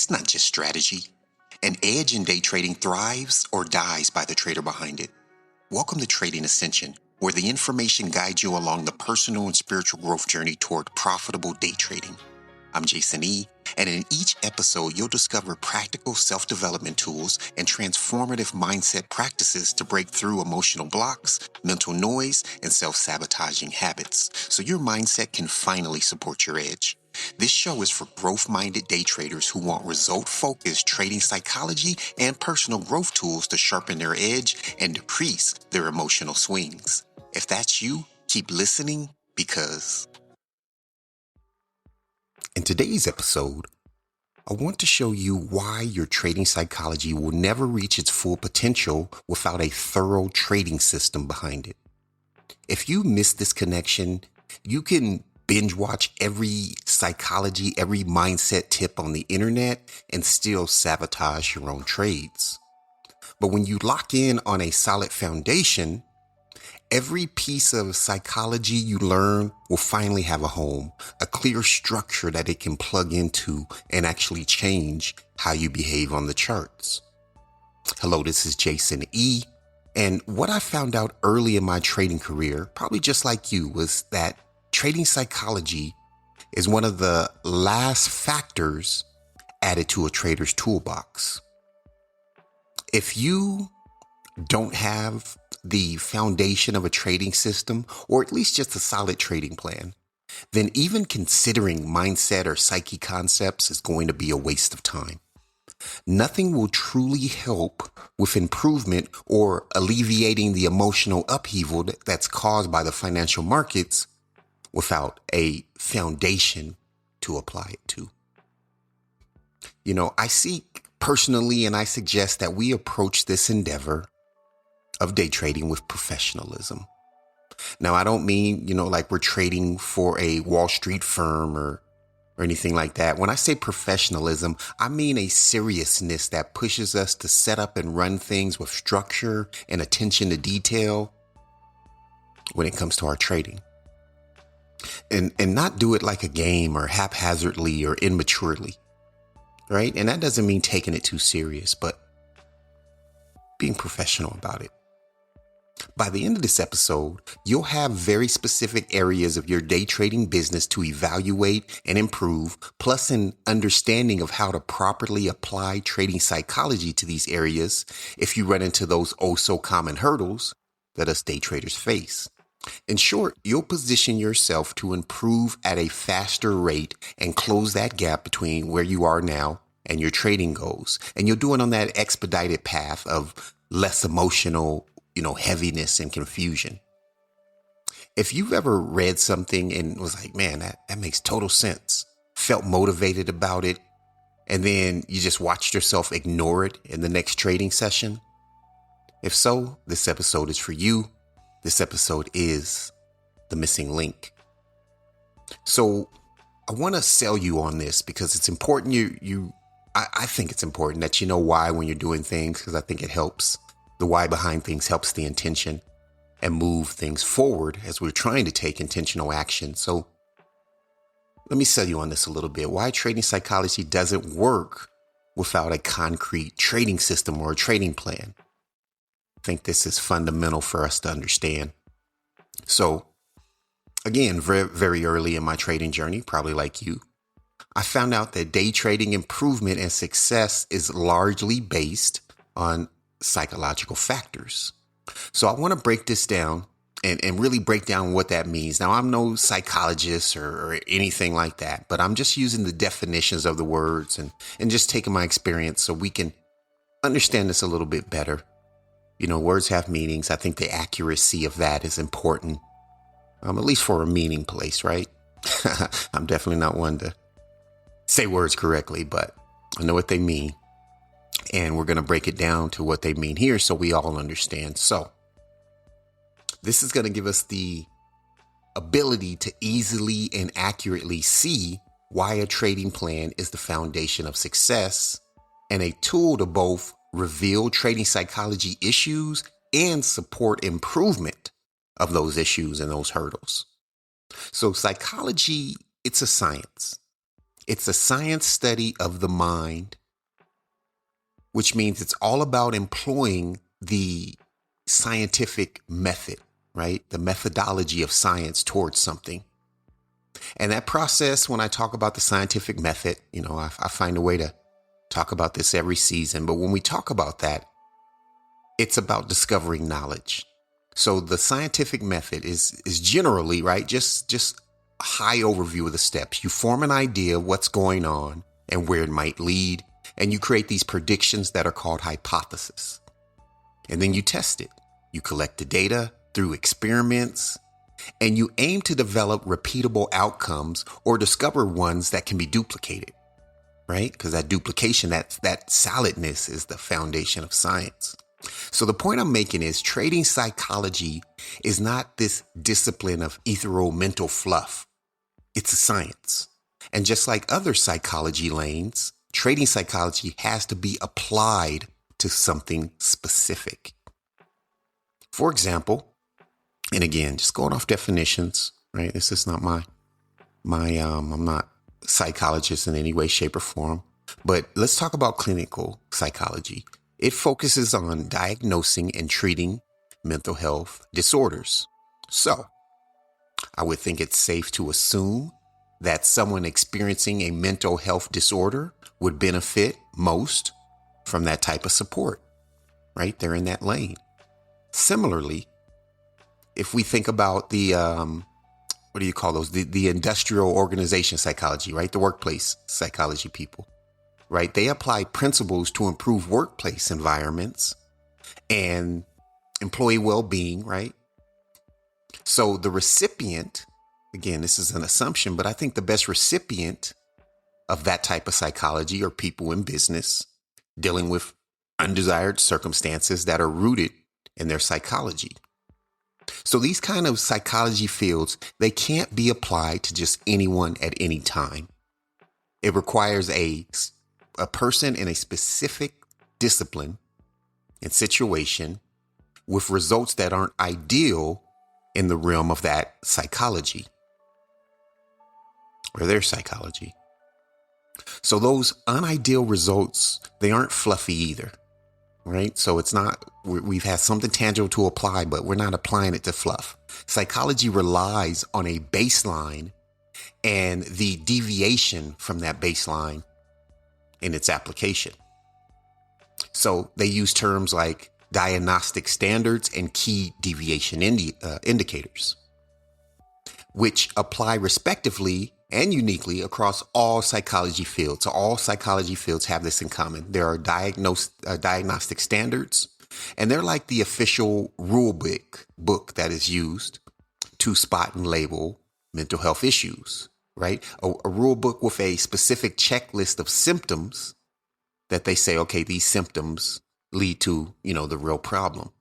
It's not just strategy. An edge in day trading thrives or dies by the trader behind it. Welcome to Trading Ascension, where the information guides you along the personal and spiritual growth journey toward profitable day trading. I'm Jason E., and in each episode, you'll discover practical self-development tools and transformative mindset practices to break through emotional blocks, mental noise, and self-sabotaging habits, so your mindset can finally support your edge. This show is for growth-minded day traders who want result-focused trading psychology and personal growth tools to sharpen their edge and decrease their emotional swings. If that's you, keep listening because... In today's episode, I want to show you why your trading psychology will never reach its full potential without a thorough trading system behind it. If you miss this connection, you can binge watch every psychology, every mindset tip on the internet and still sabotage your own trades. But when you lock in on a solid foundation, every piece of psychology you learn will finally have a home, a clear structure that it can plug into and actually change how you behave on the charts. Hello, this is Jason E. And what I found out early in my trading career, probably just like you, was that trading psychology is one of the last factors added to a trader's toolbox. If you don't have the foundation of a trading system, or at least just a solid trading plan, then even considering mindset or psyche concepts is going to be a waste of time. Nothing will truly help with improvement or alleviating the emotional upheaval that's caused by the financial markets without a foundation to apply it to. You know, I seek personally, and I suggest that we approach this endeavor of day trading with professionalism. Now, I don't mean, like we're trading for a Wall Street firm or anything like that. When I say professionalism, I mean a seriousness that pushes us to set up and run things with structure and attention to detail when it comes to our trading. And not do it like a game or haphazardly or immaturely, right? And that doesn't mean taking it too serious, but being professional about it. By the end of this episode, you'll have very specific areas of your day trading business to evaluate and improve, plus an understanding of how to properly apply trading psychology to these areas if you run into those oh so common hurdles that us day traders face. In short, you'll position yourself to improve at a faster rate and close that gap between where you are now and your trading goals. And you'll do it on that expedited path of less emotional heaviness and confusion. If you've ever read something and was like, man, that makes total sense, felt motivated about it, and then you just watched yourself ignore it in the next trading session, if so, this episode is for you. This episode is the missing link. So I want to sell you on this because it's important. I think it's important that you know why when you're doing things, because I think it helps. The why behind things helps the intention and move things forward as we're trying to take intentional action. So let me sell you on this a little bit. Why trading psychology doesn't work without a concrete trading system or a trading plan. I think this is fundamental for us to understand. So again, very, very early in my trading journey, probably like you, I found out that day trading improvement and success is largely based on psychological factors. So I want to break this down and really break down what that means. Now, I'm no psychologist or anything like that, but I'm just using the definitions of the words and just taking my experience so we can understand this a little bit better. Words have meanings. I think the accuracy of that is important, at least for a meaning place, right? I'm definitely not one to say words correctly, but I know what they mean. And we're going to break it down to what they mean here so we all understand. So this is going to give us the ability to easily and accurately see why a trading plan is the foundation of success and a tool to both reveal trading psychology issues and support improvement of those issues and those hurdles. So psychology, it's a science. It's a science study of the mind, which means it's all about employing the scientific method, right? The methodology of science towards something. And that process, when I talk about the scientific method, I find a way to talk about this every season. But when we talk about that, it's about discovering knowledge. So the scientific method is generally, right, just a high overview of the steps. You form an idea of what's going on and where it might lead, and you create these predictions that are called hypotheses. And then you test it. You collect the data through experiments, and you aim to develop repeatable outcomes or discover ones that can be duplicated, right? Because that duplication, that solidness is the foundation of science. So the point I'm making is trading psychology is not this discipline of ethereal mental fluff. It's a science. And just like other psychology lanes, trading psychology has to be applied to something specific. For example, and again, just going off definitions, right? This is not I'm not a psychologist in any way, shape, or form, but let's talk about clinical psychology. It focuses on diagnosing and treating mental health disorders. So I would think it's safe to assume that someone experiencing a mental health disorder would benefit most from that type of support, right? They're in that lane. Similarly, if we think about the, what do you call those? The industrial organization psychology, right? The workplace psychology people, right? They apply principles to improve workplace environments and employee well-being, right? So the recipient, again, this is an assumption, but I think the best recipient of that type of psychology are people in business dealing with undesired circumstances that are rooted in their psychology. So these kind of psychology fields, they can't be applied to just anyone at any time. It requires a person in a specific discipline and situation with results that aren't ideal in the realm of that psychology or their psychology. So those unideal results, they aren't fluffy either, right? So it's not, we've had something tangible to apply, but we're not applying it to fluff. Psychology relies on a baseline and the deviation from that baseline in its application. So they use terms like diagnostic standards and key deviation indicators, which apply respectively and uniquely across all psychology fields. So all psychology fields have this in common. There are diagnostic standards, and they're like the official rule book that is used to spot and label mental health issues, right? A rule book with a specific checklist of symptoms that they say, okay, these symptoms lead to, the real problem.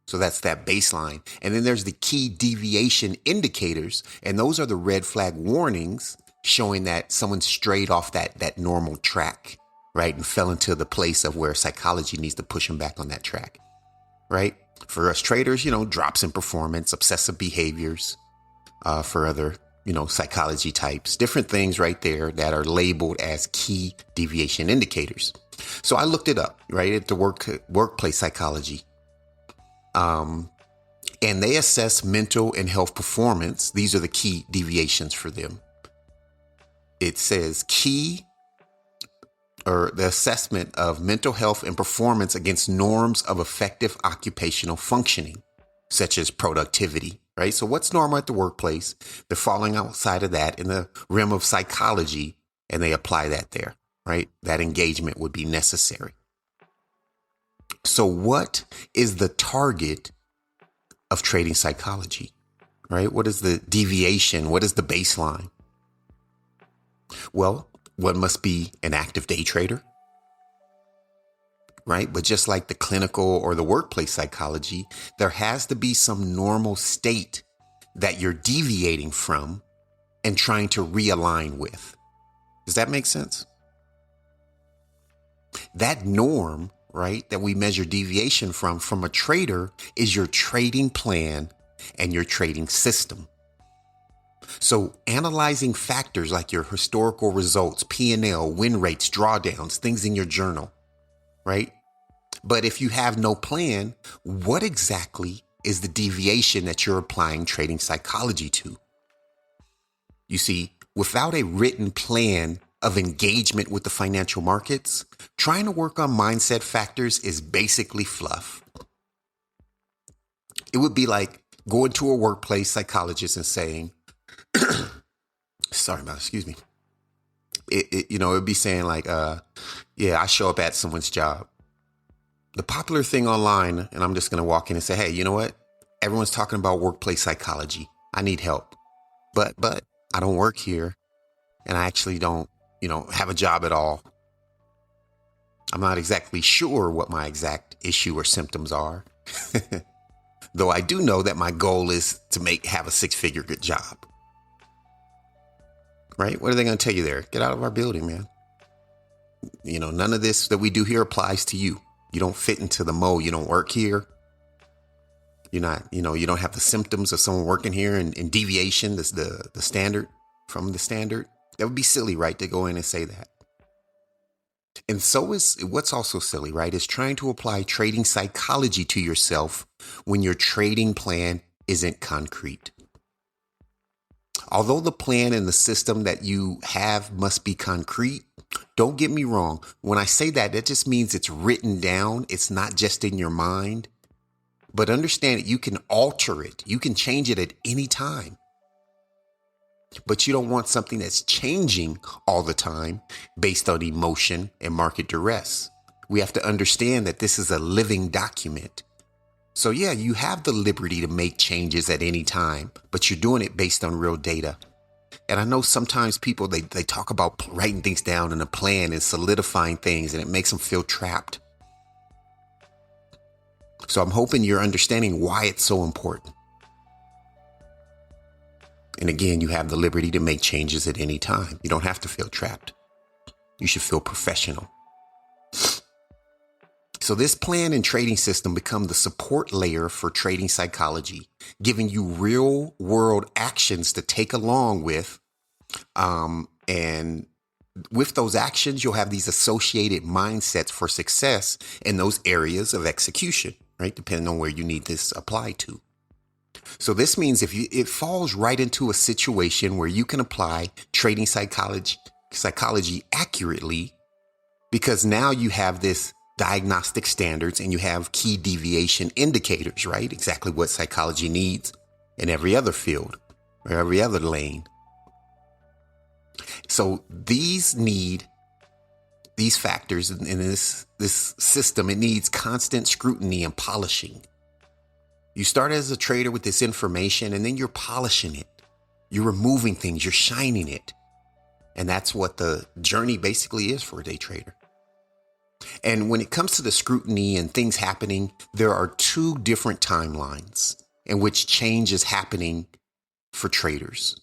So that's that baseline. And then there's the key deviation indicators. And those are the red flag warnings showing that someone strayed off that normal track, right? And fell into the place of where psychology needs to push them back on that track, right? For us traders, drops in performance, obsessive behaviors, for other, psychology types, different things right there that are labeled as key deviation indicators. So I looked it up, right, at the workplace psychology. And they assess mental and health performance. These are the key deviations for them. It says the assessment of mental health and performance against norms of effective occupational functioning, such as productivity, right? So what's normal at the workplace? They're falling outside of that in the realm of psychology, and they apply that there, right? That engagement would be necessary. So what is the target of trading psychology, right? What is the deviation? What is the baseline? Well, one must be an active day trader, right? But just like the clinical or the workplace psychology, there has to be some normal state that you're deviating from and trying to realign with. Does that make sense? That norm, right, that we measure deviation from a trader is your trading plan and your trading system. So analyzing factors like your historical results, P&L, win rates, drawdowns, things in your journal, right? But if you have no plan, what exactly is the deviation that you're applying trading psychology to? You see, without a written plan of engagement with the financial markets, trying to work on mindset factors is basically fluff. It would be like going to a workplace psychologist and saying, excuse me. It'd be saying like, yeah, I show up at someone's job. The popular thing online, and I'm just going to walk in and say, hey, you know what? Everyone's talking about workplace psychology. I need help. But I don't work here, and I actually don't, have a job at all. I'm not exactly sure what my exact issue or symptoms are. Though I do know that my goal is to have a six-figure good job. Right? What are they going to tell you there? Get out of our building, man. None of this that we do here applies to you. You don't fit into the mold. You don't work here. You're not, you don't have the symptoms of someone working here and deviation, the standard from the standard. That would be silly, right? To go in and say that. And so is what's also silly, right? Is trying to apply trading psychology to yourself when your trading plan isn't concrete. Although the plan and the system that you have must be concrete, don't get me wrong. When I say that, that just means it's written down. It's not just in your mind. But understand that you can alter it. You can change it at any time. But you don't want something that's changing all the time based on emotion and market duress. We have to understand that this is a living document. So yeah, you have the liberty to make changes at any time, but you're doing it based on real data. And I know sometimes people, they talk about writing things down in a plan and solidifying things, and it makes them feel trapped. So I'm hoping you're understanding why it's so important. And again, you have the liberty to make changes at any time. You don't have to feel trapped. You should feel professional. So this plan and trading system become the support layer for trading psychology, giving you real world actions to take along with. And with those actions, you'll have these associated mindsets for success in those areas of execution, right? Depending on where you need this applied to. So this means it falls right into a situation where you can apply trading psychology accurately, because now you have this diagnostic standards and you have key deviation indicators, right? Exactly what psychology needs in every other field or every other lane. So these factors in this system, it needs constant scrutiny and polishing. You start as a trader with this information and then you're polishing it. You're removing things, you're shining it. And that's what the journey basically is for a day trader. And when it comes to the scrutiny and things happening, there are two different timelines in which change is happening for traders.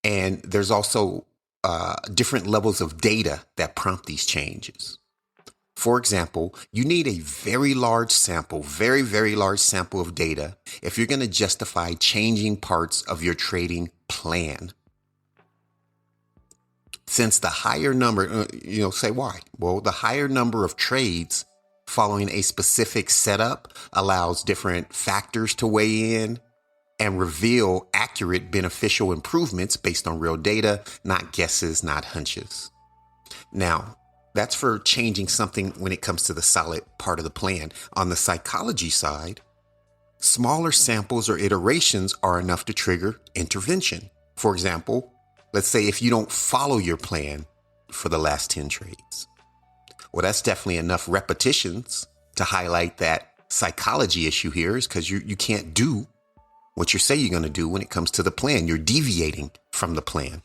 And there's also different levels of data that prompt these changes. For example, you need a very large sample, very, very large sample of data if you're going to justify changing parts of your trading plan. Since the higher number, say why? Well, the higher number of trades following a specific setup allows different factors to weigh in and reveal accurate beneficial improvements based on real data, not guesses, not hunches. Now, that's for changing something when it comes to the solid part of the plan. On the psychology side, smaller samples or iterations are enough to trigger intervention. For example, let's say if you don't follow your plan for the last 10 trades. Well, that's definitely enough repetitions to highlight that psychology issue here, is because you can't do what you say you're going to do when it comes to the plan. You're deviating from the plan.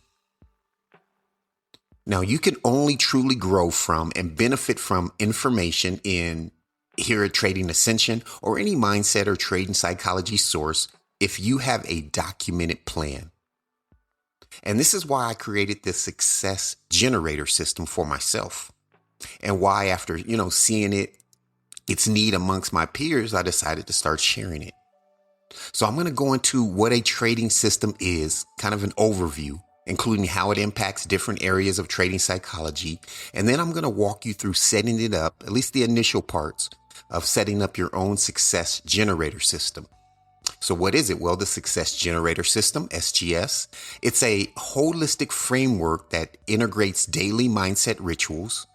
Now, you can only truly grow from and benefit from information in here at Trading Ascension or any mindset or trading psychology source if you have a documented plan. And this is why I created this success generator system for myself, and why after, seeing its need amongst my peers, I decided to start sharing it. So I'm going to go into what a trading system is, kind of an overview, including how it impacts different areas of trading psychology. And then I'm going to walk you through setting it up, at least the initial parts of setting up your own success generator system. So what is it? Well, the Success Generator System, SGS, it's a holistic framework that integrates daily mindset rituals,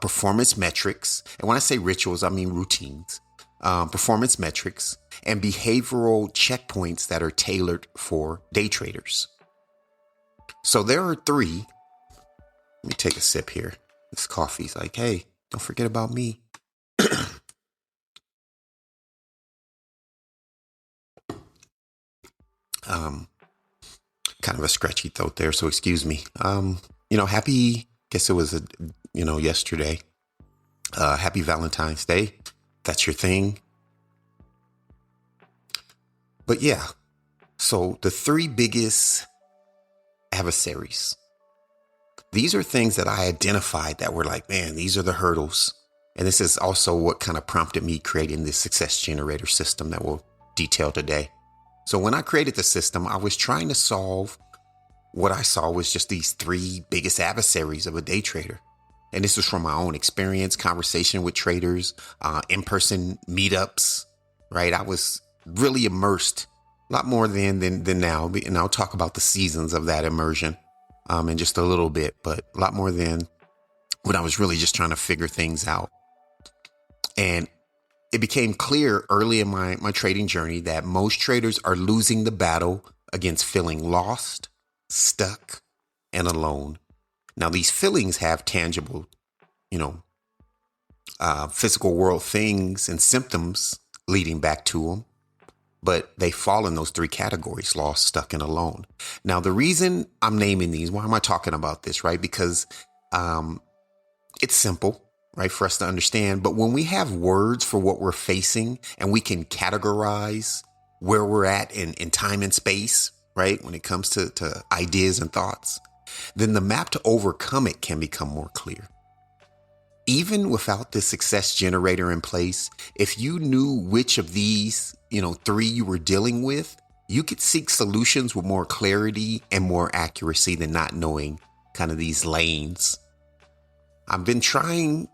performance metrics. And when I say rituals, I mean routines, performance metrics, and behavioral checkpoints that are tailored for day traders. So there are three. Let me take a sip here. This coffee's like, hey, don't forget about me. Kind of a scratchy throat there, so excuse me. Happy, guess it was, yesterday. Happy Valentine's Day. That's your thing. But yeah, so the three biggest adversaries. These are things that I identified that were like, man, these are the hurdles. And this is also what kind of prompted me creating this success generator system that we'll detail today. So when I created the system, I was trying to solve what I saw was just these three biggest adversaries of a day trader. And this was from my own experience, conversation with traders, in-person meetups, right? I was really immersed a lot more than now. And I'll talk about the seasons of that immersion in just a little bit, but a lot more than when I was really just trying to figure things out. And it became clear early in my trading journey that most traders are losing the battle against feeling lost, stuck, and alone. Now, these feelings have tangible, physical world things and symptoms leading back to them, but they fall in those three categories: lost, stuck, and alone. Now, the reason I'm naming these, why am I talking about this, right? Because it's simple, right, for us to understand. But when we have words for what we're facing and we can categorize where we're at in time and space, right, when it comes to ideas and thoughts, then the map to overcome it can become more clear. Even without the success generator in place, if you knew which of these, three you were dealing with, you could seek solutions with more clarity and more accuracy than not knowing kind of these lanes. I've been trying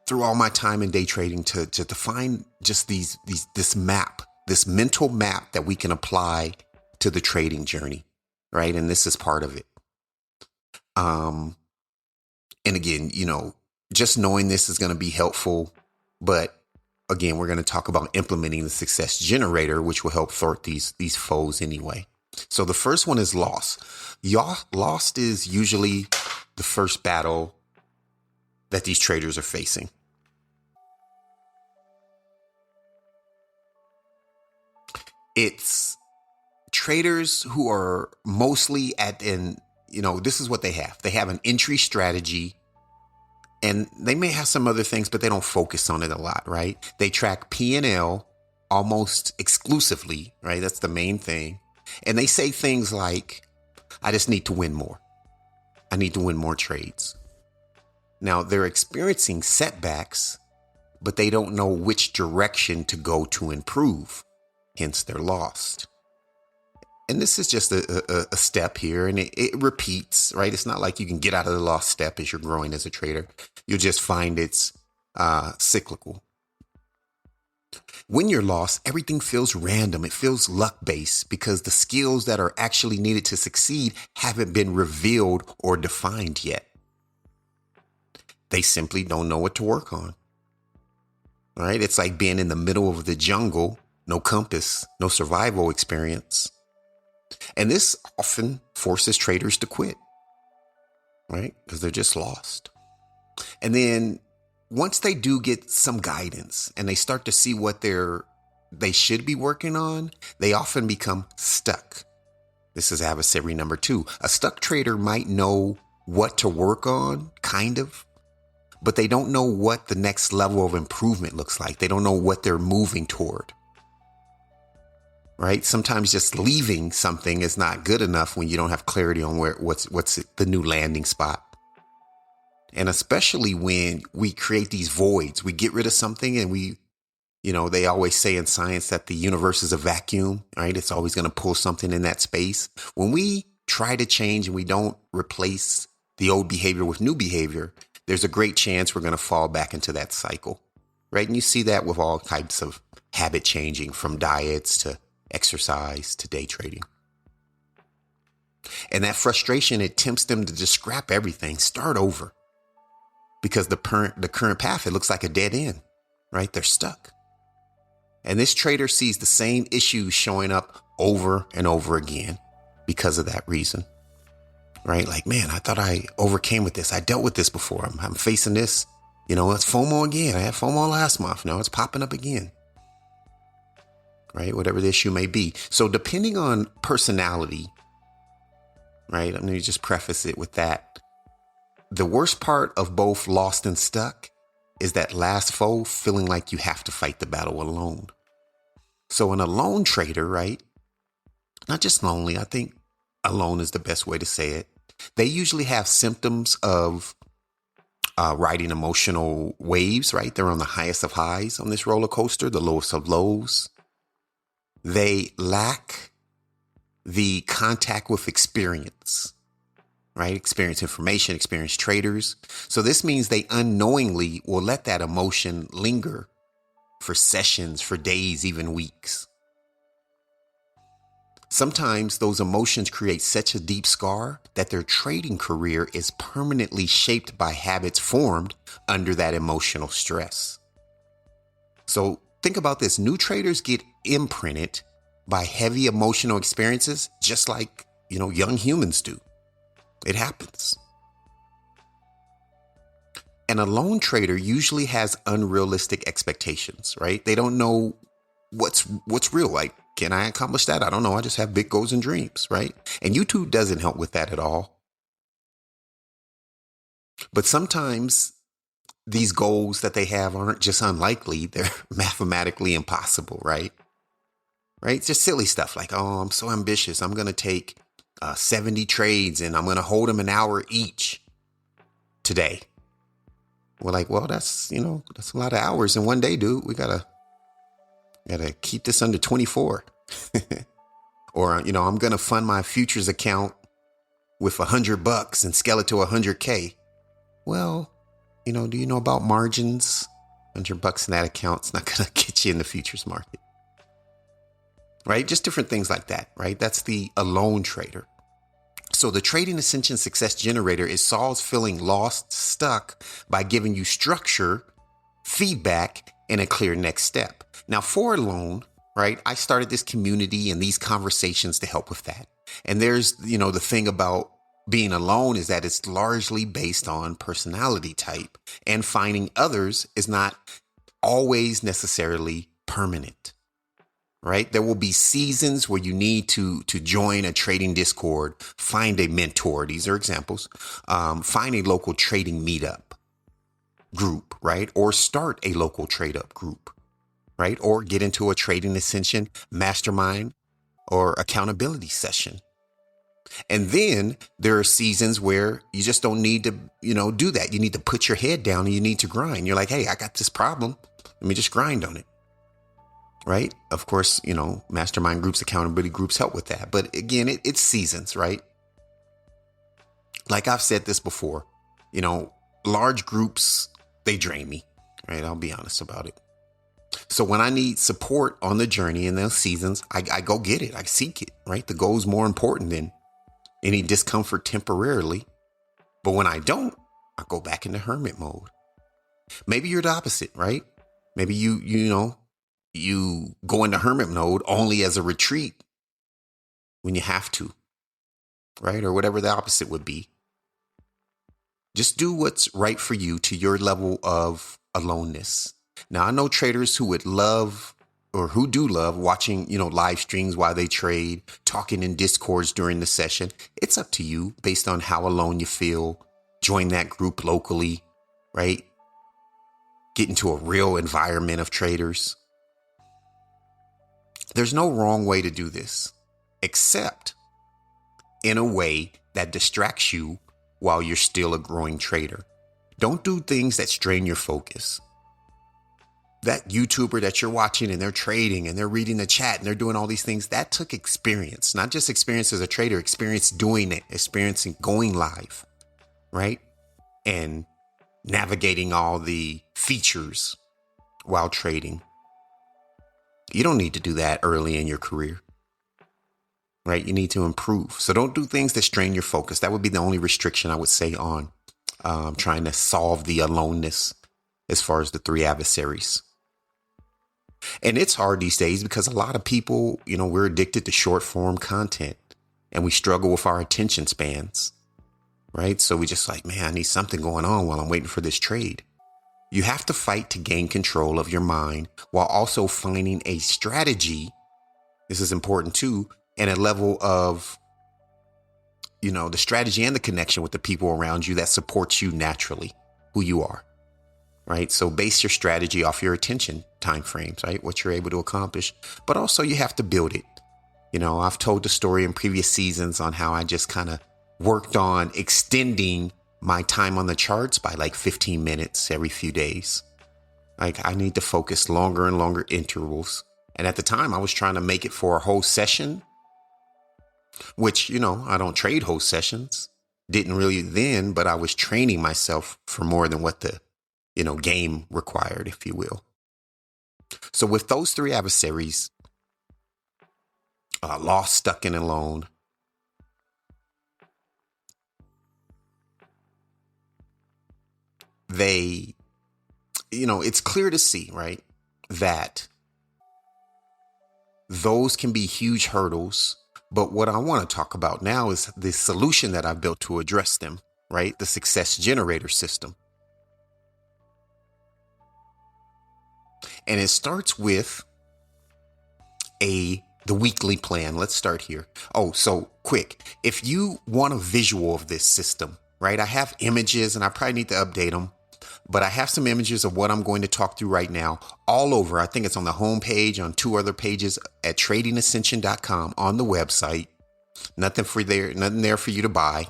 through all my time in day trading to find just this map, this mental map that we can apply to the trading journey, right? And this is part of it. And again, just knowing this is going to be helpful, but again, we're going to talk about implementing the success generator, which will help thwart these foes anyway. So the first one is loss. Lost is usually the first battle that these traders are facing. It's traders who are mostly this is what they have. They have an entry strategy, and they may have some other things, but they don't focus on it a lot, right? They track P&L almost exclusively, right? That's the main thing. And they say things like, I just need to win more. I need to win more trades. Now, they're experiencing setbacks, but they don't know which direction to go to improve. Hence, they're lost. And this is just a step here, and it repeats, right? It's not like you can get out of the lost step as you're growing as a trader. You'll just find it's cyclical. When you're lost, everything feels random. It feels luck-based because the skills that are actually needed to succeed haven't been revealed or defined yet. They simply don't know what to work on. All right? It's like being in the middle of the jungle, no compass, no survival experience. And this often forces traders to quit, right? Because they're just lost. And then once they do get some guidance and they start to see what they should be working on, they often become stuck. This is adversary number 2. A stuck trader might know what to work on, kind of, but they don't know what the next level of improvement looks like. They don't know what they're moving toward. Right? Sometimes just leaving something is not good enough when you don't have clarity on what's the new landing spot. And especially when we create these voids, we get rid of something and we They always say in science that the universe is a vacuum, right? It's always going to pull something in that space. When we try to change and we don't replace the old behavior with new behavior, there's a great chance we're going to fall back into that cycle, right? And you see that with all types of habit changing, from diets to exercise to day trading. And that frustration, it tempts them to just scrap everything, start over, because the current path, it looks like a dead end, right? They're stuck. And this trader sees the same issues showing up over and over again because of that reason, right? Like, man, I thought I overcame with this. I dealt with this before. I'm facing this. It's FOMO again. I had FOMO last month. Now it's popping up again, right? Whatever the issue may be. So depending on personality, right? Let me just preface it with that. The worst part of both lost and stuck is that last foe, feeling like you have to fight the battle alone. So an alone trader, right? Not just lonely. I think alone is the best way to say it. They usually have symptoms of riding emotional waves, right? They're on the highest of highs on this roller coaster, the lowest of lows. They lack the contact with experience, right? Experience information, experience traders. So this means they unknowingly will let that emotion linger for sessions, for days, even weeks. Sometimes those emotions create such a deep scar that their trading career is permanently shaped by habits formed under that emotional stress. So think about this. New traders get imprinted by heavy emotional experiences, just like, young humans do. It happens. And a lone trader usually has unrealistic expectations, right? They don't know what's real. Like, can I accomplish that? I don't know. I just have big goals and dreams, right? And YouTube doesn't help with that at all. But sometimes these goals that they have aren't just unlikely. They're mathematically impossible, right? Right? It's just silly stuff like, oh, I'm so ambitious. I'm going to take 70 trades and I'm going to hold them an hour each today. We're like, well, that's a lot of hours in one day, dude. We gotta keep this under 24. Or, I'm going to fund my futures account with $100 and scale it to 100K. Well, do you know about margins? $100 in that account's not going to get you in the futures market. Right? Just different things like that, right? That's the alone trader. So the Trading Ascension Success Generator is Saul's feeling lost, stuck by giving you structure, feedback, and a clear next step. Now for alone, right? I started this community and these conversations to help with that. And there's, the thing about being alone is that it's largely based on personality type, and finding others is not always necessarily permanent. Right? There will be seasons where you need to join a trading Discord, find a mentor. These are examples. Find a local trading meetup group, right? Or start a local trade up group, right? Or get into a Trading Ascension mastermind or accountability session. And then there are seasons where you just don't need to, do that. You need to put your head down and you need to grind. You're like, hey, I got this problem. Let me just grind on it. Right? Of course, mastermind groups, accountability groups help with that. But again, it's seasons, right? Like I've said this before, large groups, they drain me, right? I'll be honest about it. So when I need support on the journey in those seasons, I go get it. I seek it, right? The goal is more important than any discomfort temporarily. But when I don't, I go back into hermit mode. Maybe you're the opposite, right? Maybe you go into hermit mode only as a retreat when you have to, right? Or whatever the opposite would be. Just do what's right for you to your level of aloneness. Now, I know traders who would love, or who do love watching, live streams while they trade, talking in Discords during the session. It's up to you based on how alone you feel. Join that group locally, right? Get into a real environment of traders. There's no wrong way to do this, except in a way that distracts you while you're still a growing trader. Don't do things that strain your focus. that YouTuber that you're watching and they're trading and they're reading the chat and they're doing all these things, that took experience, not just experience as a trader, experience doing it, experiencing going live, right? And navigating all the features while trading. You don't need to do that early in your career, right? You need to improve. So don't do things that strain your focus. That would be the only restriction I would say on trying to solve the aloneness as far as the three adversaries. And it's hard these days because a lot of people, we're addicted to short form content and we struggle with our attention spans, right? So we just like, man, I need something going on while I'm waiting for this trade. You have to fight to gain control of your mind while also finding a strategy. This is important too. And a level of, the strategy and the connection with the people around you that supports you naturally, who you are. Right. So base your strategy off your attention timeframes, right? What you're able to accomplish, but also you have to build it. I've told the story in previous seasons on how I just kind of worked on extending my time on the charts by like 15 minutes every few days. Like I need to focus longer and longer intervals. And at the time I was trying to make it for a whole session, which, I don't trade whole sessions. Didn't really then, but I was training myself for more than what the game required, if you will. So with those three adversaries, lost, stuck, and alone, they, it's clear to see, right, that those can be huge hurdles. But what I want to talk about now is the solution that I've built to address them, right? The success generator system. And it starts with the weekly plan. Let's start here. Oh, so quick. If you want a visual of this system, right? I have images and I probably need to update them, but I have some images of what I'm going to talk through right now all over. I think it's on the homepage, on 2 other pages at tradingascension.com on the website. Nothing there for you to buy,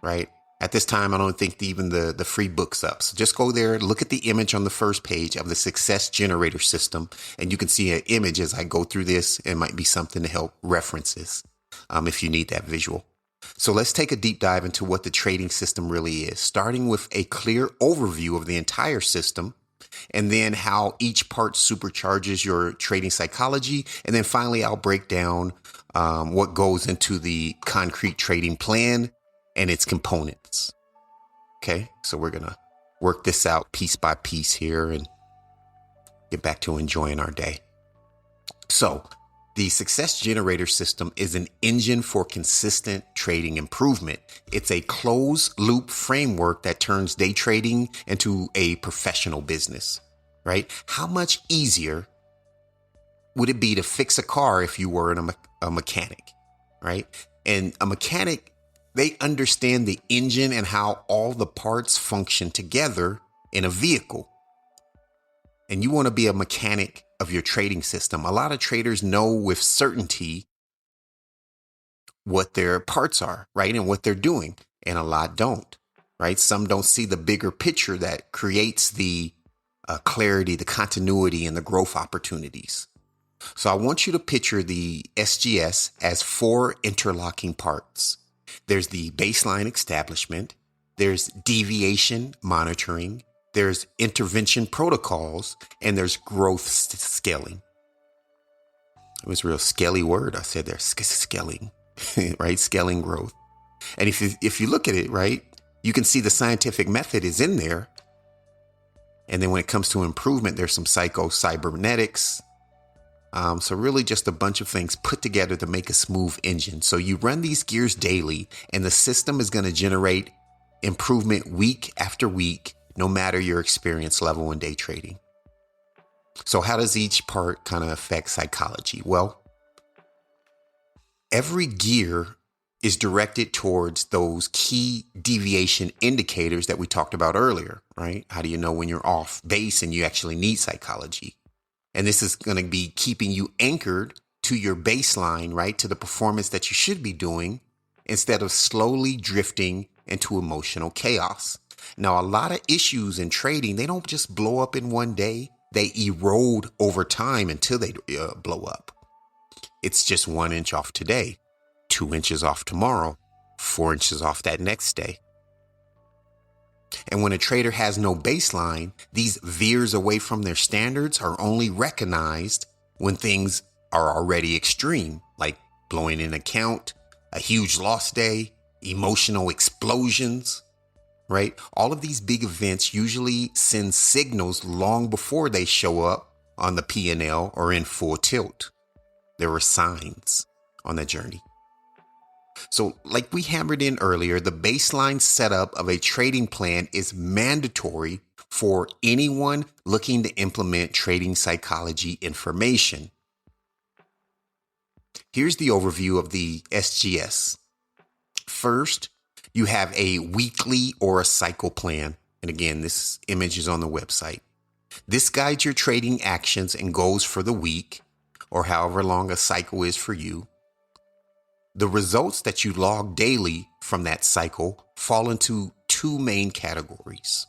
right? At this time, I don't think even the free book's up. So just go there, look at the image on the first page of the success generator system, and you can see an image as I go through this. It might be something to help references if you need that visual. So let's take a deep dive into what the trading system really is, starting with a clear overview of the entire system, and then how each part supercharges your trading psychology. And then finally, I'll break down what goes into the concrete trading plan and its components. Okay, so we're going to work this out piece by piece here and get back to enjoying our day. So the success generator system is an engine for consistent trading improvement. It's a closed loop framework that turns day trading into a professional business, right? How much easier would it be to fix a car if you were a mechanic, right? And a mechanic, they understand the engine and how all the parts function together in a vehicle. And you want to be a mechanic of your trading system. A lot of traders know with certainty what their parts are, right? And what they're doing. And a lot don't, right? Some don't see the bigger picture that creates the clarity, the continuity, and the growth opportunities. So I want you to picture the SGS as 4 interlocking parts. There's the baseline establishment, there's deviation monitoring, there's intervention protocols, and there's growth scaling. It was a real scaly word. I said there, scaling, right? Scaling growth. And if you look at it, right, you can see the scientific method is in there. And then when it comes to improvement, there's some cybernetics. So really just a bunch of things put together to make a smooth engine. So you run these gears daily and the system is going to generate improvement week after week, no matter your experience level in day trading. So how does each part kind of affect psychology? Well, every gear is directed towards those key deviation indicators that we talked about earlier, right? How do you know when you're off base and you actually need psychology? And this is going to be keeping you anchored to your baseline, right? To the performance that you should be doing instead of slowly drifting into emotional chaos. Now, a lot of issues in trading, they don't just blow up in one day. they erode over time until they blow up. It's just 1 inch off today, 2 inches off tomorrow, 4 inches off that next day. And when a trader has no baseline, these veers away from their standards are only recognized when things are already extreme, like blowing an account, a huge loss day, emotional explosions, right? All of these big events usually send signals long before they show up on the P&L or in full tilt. There are signs on the journey. So like we hammered in earlier, the baseline setup of a trading plan is mandatory for anyone looking to implement trading psychology information. Here's the overview of the SGS. First, you have a weekly or a cycle plan. And again, this image is on the website. This guides your trading actions and goals for the week, or however long a cycle is for you. The results that you log daily from that cycle fall into two main categories.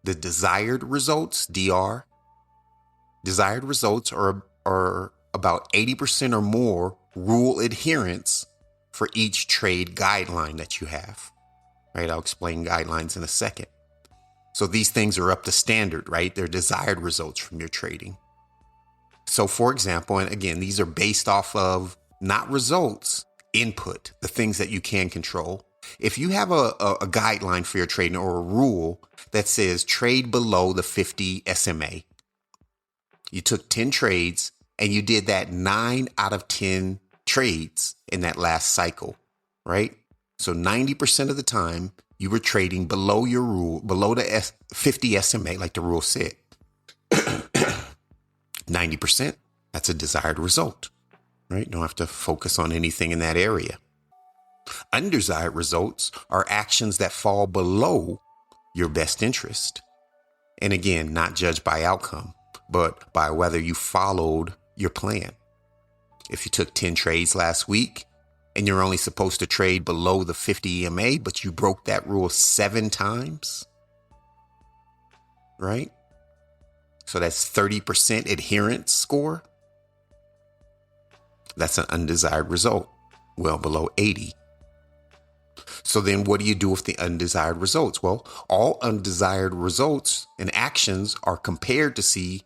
The desired results, DR. Desired results are about 80% or more rule adherence for each trade guideline that you have, right? I'll explain guidelines in a second. So these things are up to standard, right? They're desired results from your trading. So for example, and again, these are based off of not results, input, the things that you can control. If you have a guideline for your trading or a rule that says trade below the 50 SMA, you took 10 trades and you did that 9 out of 10 trades in that last cycle, right? So 90% of the time you were trading below your rule, below the 50 SMA, like the rule said. 90%, that's a desired result, right? You don't have to focus on anything in that area. Undesired results are actions that fall below your best interest. And again, not judged by outcome, but by whether you followed your plan. If you took 10 trades last week and you're only supposed to trade below the 50 EMA, but you broke that rule 7 times, right? So that's 30% adherence score. That's an undesired result, well below 80. So then what do you do with the undesired results? Well, all undesired results and actions are compared to see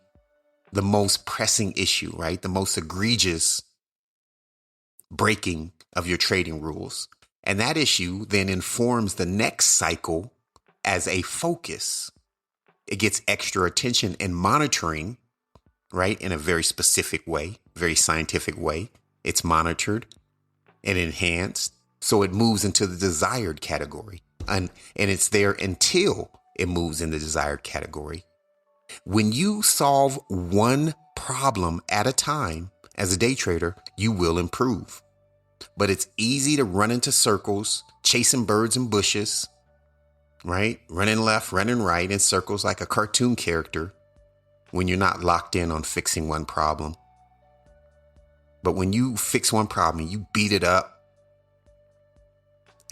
the most pressing issue, right? The most egregious breaking of your trading rules. And that issue then informs the next cycle as a focus. It gets extra attention and monitoring, right? In a very specific way, very scientific way. It's monitored and enhanced. So it moves into the desired category. And it's there until it moves in the desired category. When you solve one problem at a time as a day trader, you will improve. But it's easy to run into circles, chasing birds and bushes, right? Running left, running right in circles like a cartoon character when you're not locked in on fixing one problem. But when you fix one problem, you beat it up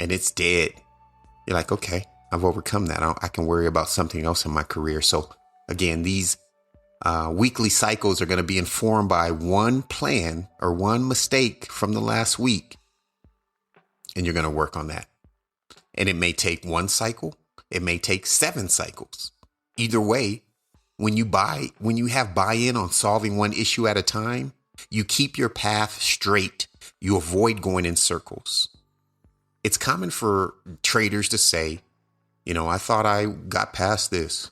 and it's dead. You're like, okay, I've overcome that. I can worry about something else in my career. So again, these weekly cycles are going to be informed by one plan or one mistake from the last week. And you're going to work on that. And it may take one cycle. It may take 7 cycles. Either way, when you have buy-in on solving one issue at a time, you keep your path straight. You avoid going in circles. It's common for traders to say, I thought I got past this,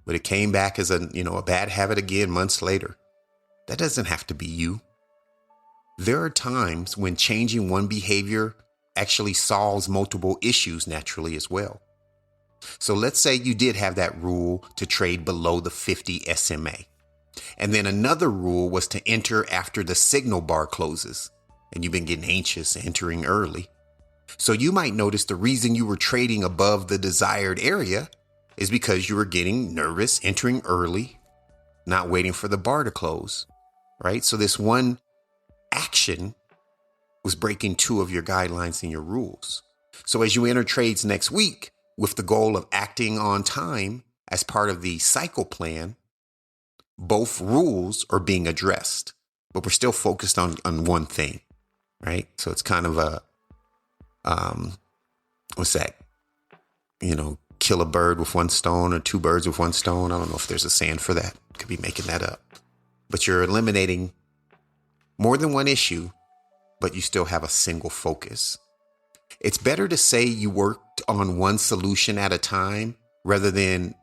but it came back as a bad habit again months later. That doesn't have to be you. There are times when changing one behavior actually solves multiple issues naturally as well. So let's say you did have that rule to trade below the 50 SMA. And then another rule was to enter after the signal bar closes. And you've been getting anxious entering early. So you might notice the reason you were trading above the desired area is because you were getting nervous entering early, not waiting for the bar to close, right? So this one action was breaking 2 of your guidelines and your rules. So as you enter trades next week with the goal of acting on time as part of the cycle plan, Both rules are being addressed, but we're still focused on one thing, right? So it's kind of a, what's that? Kill a bird with one stone or two birds with one stone. I don't know if there's a saying for that. Could be making that up. But you're eliminating more than one issue, but you still have a single focus. It's better to say you worked on one solution at a time rather than,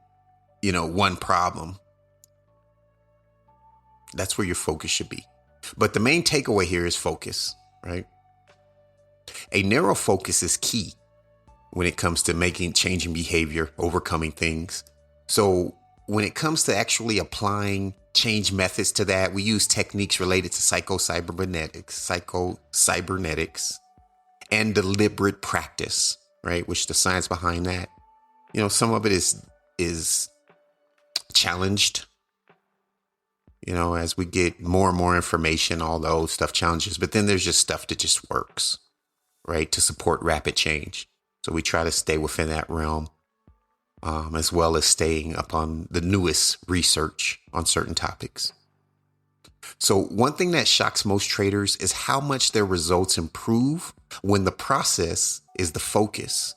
one problem. That's where your focus should be. But the main takeaway here is focus, right? A narrow focus is key when it comes to changing behavior, overcoming things. So when it comes to actually applying change methods to that, we use techniques related to psychocybernetics, and deliberate practice, right? Which the science behind that, some of it is challenged, as we get more and more information, all the old stuff challenges, but then there's just stuff that just works, right? To support rapid change. So we try to stay within that realm, as well as staying up on the newest research on certain topics. So one thing that shocks most traders is how much their results improve when the process is the focus.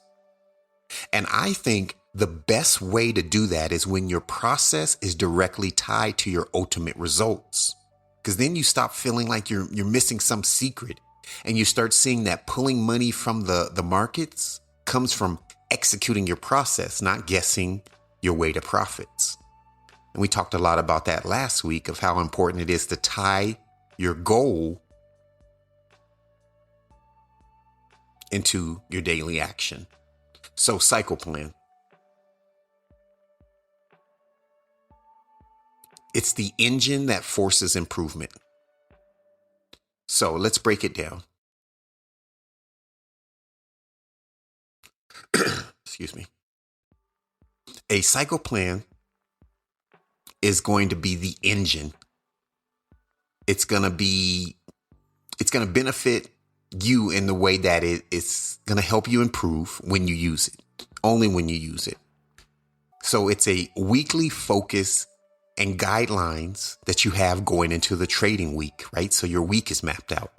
And I think the best way to do that is when your process is directly tied to your ultimate results, because then you stop feeling like you're missing some secret, and you start seeing that pulling money from the markets comes from executing your process, not guessing your way to profits. And we talked a lot about that last week, of how important it is to tie your goal into your daily action. So cycle plan. It's the engine that forces improvement. So let's break it down. Excuse me. A cycle plan is going to be the engine. It's going to benefit you in the way that it's going to help you improve when you use it, only when you use it. So it's a weekly focus and guidelines that you have going into the trading week, right? So your week is mapped out.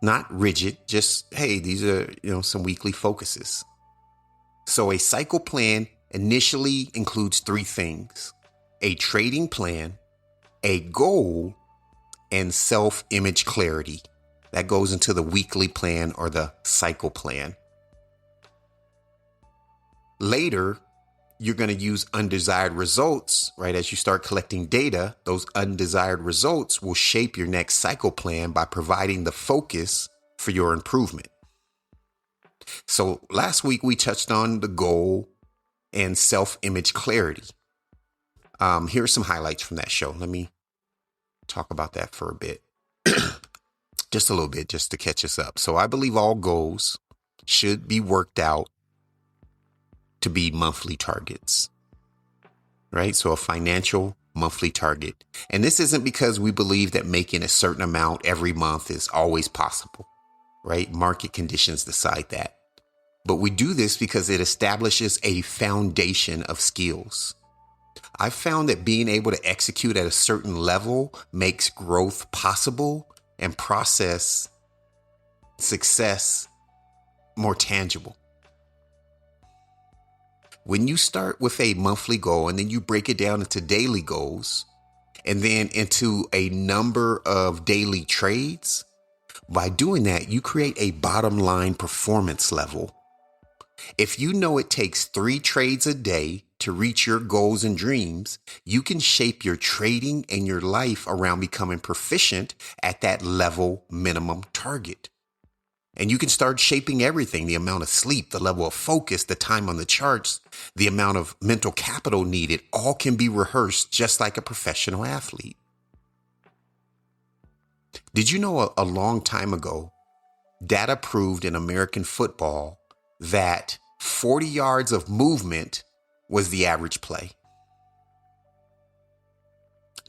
Not rigid, just, hey, these are, some weekly focuses. So a cycle plan initially includes three things: a trading plan, a goal, and self-image clarity. That goes into the weekly plan or the cycle plan. Later, you're going to use undesired results, right? As you start collecting data, those undesired results will shape your next cycle plan by providing the focus for your improvement. So last week we touched on the goal and self-image clarity. Here are some highlights from that show. Let me talk about that for a bit. Just a little bit, just to catch us up. So I believe all goals should be worked out to be monthly targets, right? So a financial monthly target. And this isn't because we believe that making a certain amount every month is always possible, right? Market conditions decide that. But we do this because it establishes a foundation of skills. I've found that being able to execute at a certain level makes growth possible and process success more tangible. When you start with a monthly goal and then you break it down into daily goals and then into a number of daily trades, by doing that, you create a bottom line performance level. If you know it takes 3 trades a day to reach your goals and dreams, you can shape your trading and your life around becoming proficient at that level minimum target. And you can start shaping everything: the amount of sleep, the level of focus, the time on the charts, the amount of mental capital needed. All can be rehearsed just like a professional athlete. Did you know a long time ago, data proved in American football that 40 yards of movement was the average play?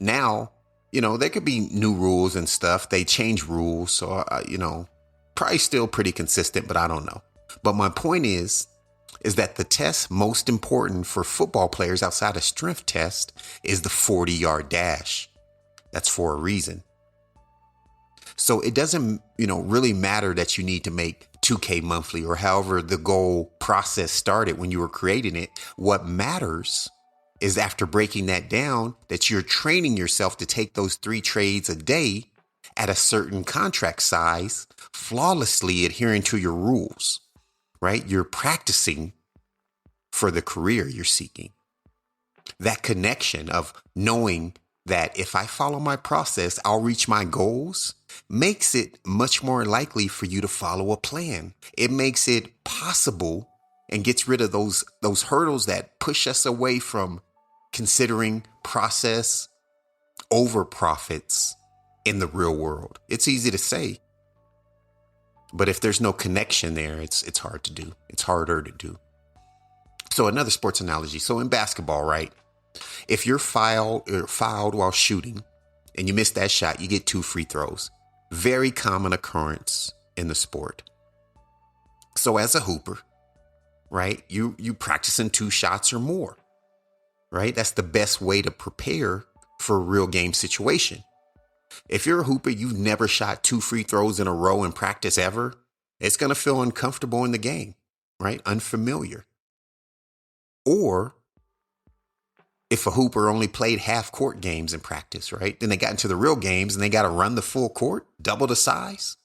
Now, there could be new rules and stuff. They change rules. So, probably still pretty consistent, but I don't know. But my point is, is that the test most important for football players outside of strength test is the 40-yard dash. That's for a reason. So it doesn't, really matter that you need to make 2K monthly or however the goal process started when you were creating it. What matters is after breaking that down, that you're training yourself to take those 3 trades a day at a certain contract size, flawlessly adhering to your rules, right? You're practicing for the career you're seeking. That connection of knowing that if I follow my process, I'll reach my goals makes it much more likely for you to follow a plan. It makes it possible and gets rid of those hurdles that push us away from considering process over profits in the real world. It's easy to say, but if there's no connection there, it's hard to do. It's harder to do. So another sports analogy. So in basketball, right? If you're fouled while shooting and you miss that shot, you get 2 free throws. Very common occurrence in the sport. So as a hooper, right, you practicing 2 shots or more, right? That's the best way to prepare for a real game situation. If you're a hooper, you've never shot 2 free throws in a row in practice ever, it's going to feel uncomfortable in the game, right? Unfamiliar. Or if a hooper only played half court games in practice, right? Then they got into the real games and they got to run the full court, double the size,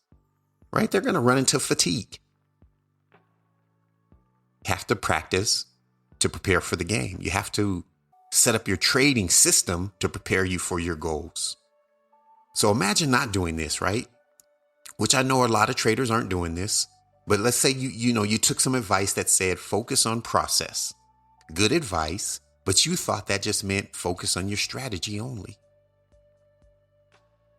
right? They're going to run into fatigue. Have to practice to prepare for the game. You have to set up your trading system to prepare you for your goals. So imagine not doing this, right? Which I know a lot of traders aren't doing this, but let's say you took some advice that said focus on process. Good advice, but you thought that just meant focus on your strategy only.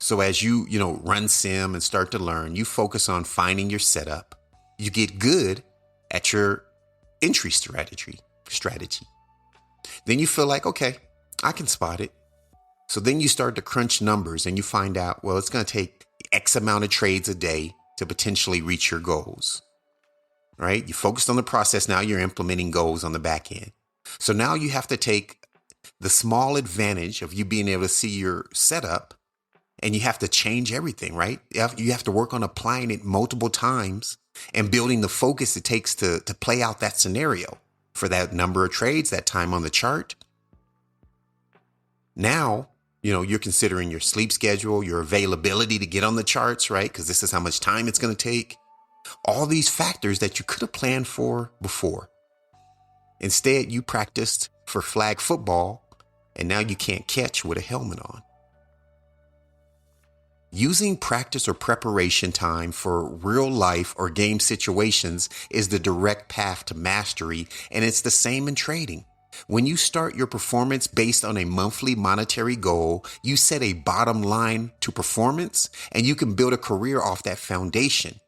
So as you run sim and start to learn, you focus on finding your setup. You get good at your entry strategy. Then you feel like, okay, I can spot it. So then you start to crunch numbers and you find out, well, it's going to take X amount of trades a day to potentially reach your goals, right? You focused on the process. Now you're implementing goals on the back end. So now you have to take the small advantage of you being able to see your setup and you have to change everything, right? You have to work on applying it multiple times and building the focus it takes to play out that scenario for that number of trades, that time on the chart. Now, you're considering your sleep schedule, your availability to get on the charts, right? Because this is how much time it's going to take. All these factors that you could have planned for before. Instead, you practiced for flag football, and now you can't catch with a helmet on. Using practice or preparation time for real life or game situations is the direct path to mastery, and it's the same in trading. When you start your performance based on a monthly monetary goal, you set a bottom line to performance, and you can build a career off that foundation.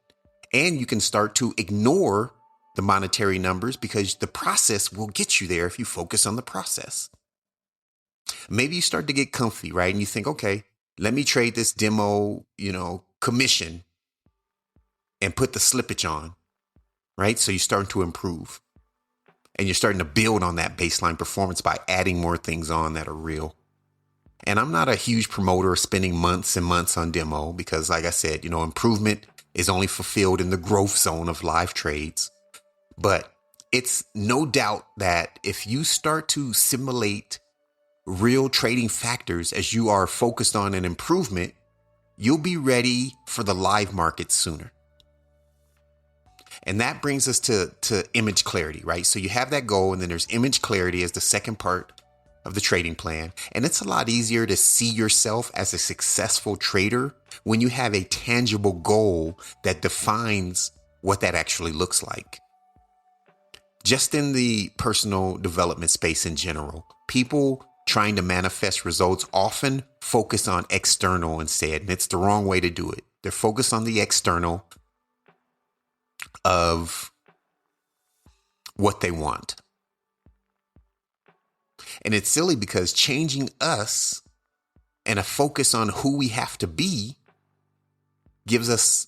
And you can start to ignore the monetary numbers because the process will get you there if you focus on the process. Maybe you start to get comfy, right? And you think, okay, let me trade this demo, commission and put the slippage on, right? So you're starting to improve and you're starting to build on that baseline performance by adding more things on that are real. And I'm not a huge promoter of spending months and months on demo because, like I said, improvement is only fulfilled in the growth zone of live trades. But it's no doubt that if you start to simulate real trading factors as you are focused on an improvement, you'll be ready for the live market sooner. And that brings us to image clarity, right? So you have that goal and then there's image clarity as the second part of the trading plan. And it's a lot easier to see yourself as a successful trader when you have a tangible goal that defines what that actually looks like. Just in the personal development space in general, people trying to manifest results often focus on external instead, and it's the wrong way to do it. They're focused on the external of what they want. And it's silly because changing us and a focus on who we have to be gives us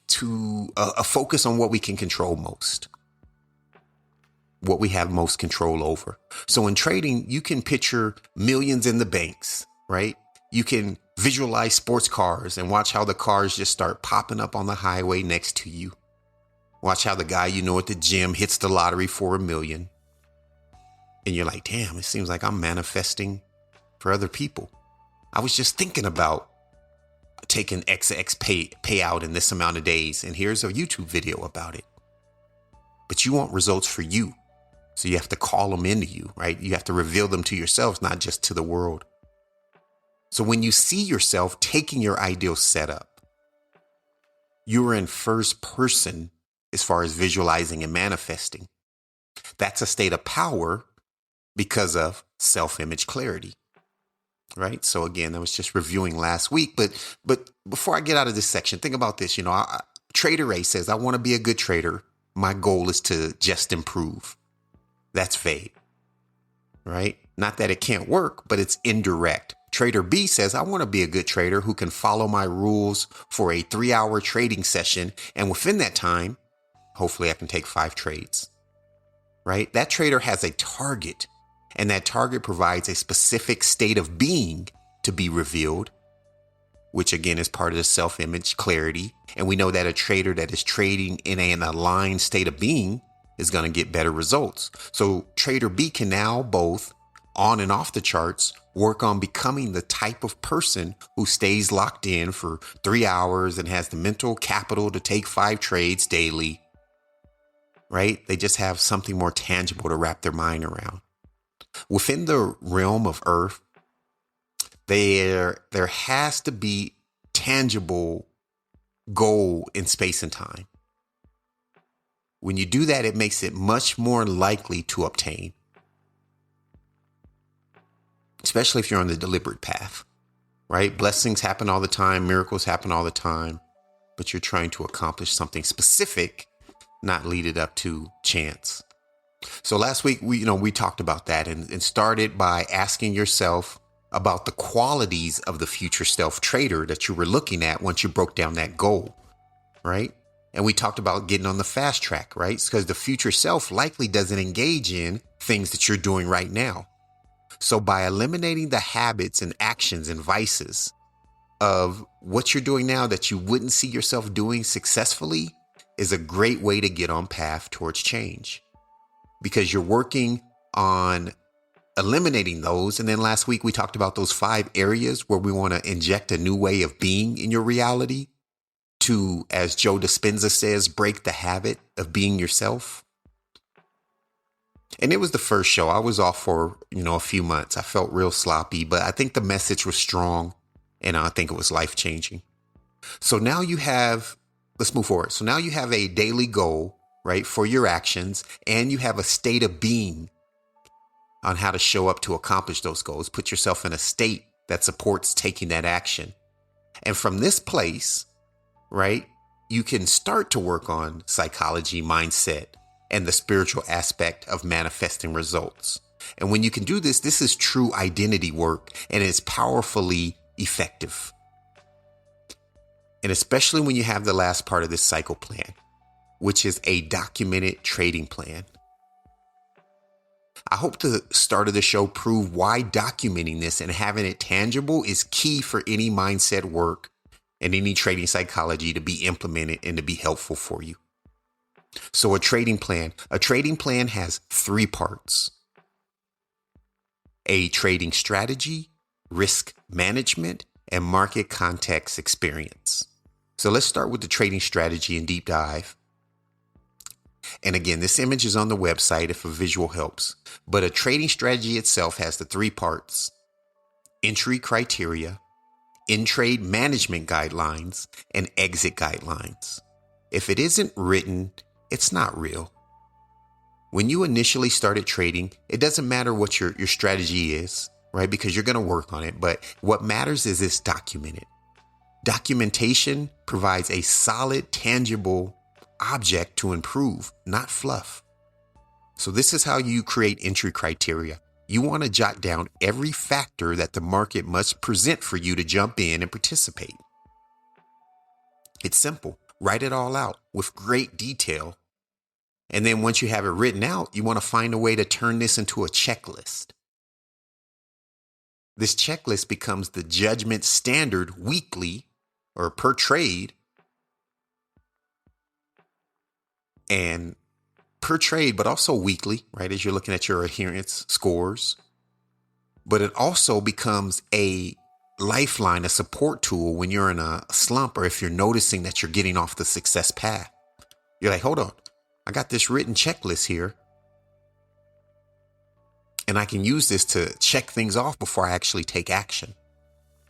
to a focus on what we can control most. what we have most control over. So in trading, you can picture millions in the banks, right? You can visualize sports cars and watch how the cars just start popping up on the highway next to you. Watch how the guy you know at the gym hits the lottery for $1 million. And you're like, damn, it seems like I'm manifesting for other people. I was just thinking about taking XX payout in this amount of days. And here's a YouTube video about it. But you want results for you. So you have to call them into you, right? You have to reveal them to yourselves, not just to the world. So when you see yourself taking your ideal setup, you're in first person as far as visualizing and manifesting. That's a state of power because of self-image clarity, right? So again, I was just reviewing last week, but before I get out of this section, think about this. Trader A says, I want to be a good trader. My goal is to just improve. That's vague, right? Not that it can't work, but it's indirect. Trader B says, I want to be a good trader who can follow my rules for a 3-hour trading session. And within that time, hopefully I can take 5 trades, right? That trader has a target, and that target provides a specific state of being to be revealed, which again is part of the self-image clarity. And we know that a trader that is trading in an aligned state of being is going to get better results. So Trader B can now both on and off the charts work on becoming the type of person who stays locked in for 3 hours and has the mental capital to take 5 trades daily, right? They just have something more tangible to wrap their mind around. Within the realm of Earth, there has to be tangible goal in space and time. When you do that, it makes it much more likely to obtain, especially if you're on the deliberate path, right? Blessings happen all the time. Miracles happen all the time, but you're trying to accomplish something specific, not lead it up to chance. So last week, we talked about that and started by asking yourself about the qualities of the future self trader that you were looking at once you broke down that goal, right? And we talked about getting on the fast track, right? Because the future self likely doesn't engage in things that you're doing right now. So by eliminating the habits and actions and vices of what you're doing now that you wouldn't see yourself doing successfully is a great way to get on path towards change, because you're working on eliminating those. And then last week we talked about those 5 areas where we want to inject a new way of being in your reality to, as Joe Dispenza says, break the habit of being yourself. And it was the first show. I was off for, a few months. I felt real sloppy, but I think the message was strong and I think it was life-changing. So now let's move forward. So now you have a daily goal, right, for your actions, and you have a state of being on how to show up to accomplish those goals. Put yourself in a state that supports taking that action. And from this place, right, you can start to work on psychology, mindset, and the spiritual aspect of manifesting results. And when you can do this, this is true identity work, and it's powerfully effective. And especially when you have the last part of this cycle plan, which is a documented trading plan. I hope the start of the show prove why documenting this and having it tangible is key for any mindset work and any trading psychology to be implemented and to be helpful for you. So a trading plan has 3 parts: a trading strategy, risk management, and market context experience. So let's start with the trading strategy and deep dive. And again, this image is on the website if a visual helps, but a trading strategy itself has the 3 parts: entry criteria, in-trade management guidelines, and exit guidelines. If it isn't written, it's not real. When you initially started trading, it doesn't matter what your strategy is, right? Because you're going to work on it. But what matters is it's documented. Documentation provides a solid, tangible object to improve, not fluff. So this is how you create entry criteria. You want to jot down every factor that the market must present for you to jump in and participate. It's simple. Write it all out with great detail And then once you have it written out, you want to find a way to turn this into a checklist. This checklist becomes the judgment standard weekly or per trade. And per trade, but also weekly, right? As you're looking at your adherence scores. But it also becomes a lifeline, a support tool when you're in a slump or if you're noticing that you're getting off the success path. You're like, hold on, I got this written checklist here. And I can use this to check things off before I actually take action,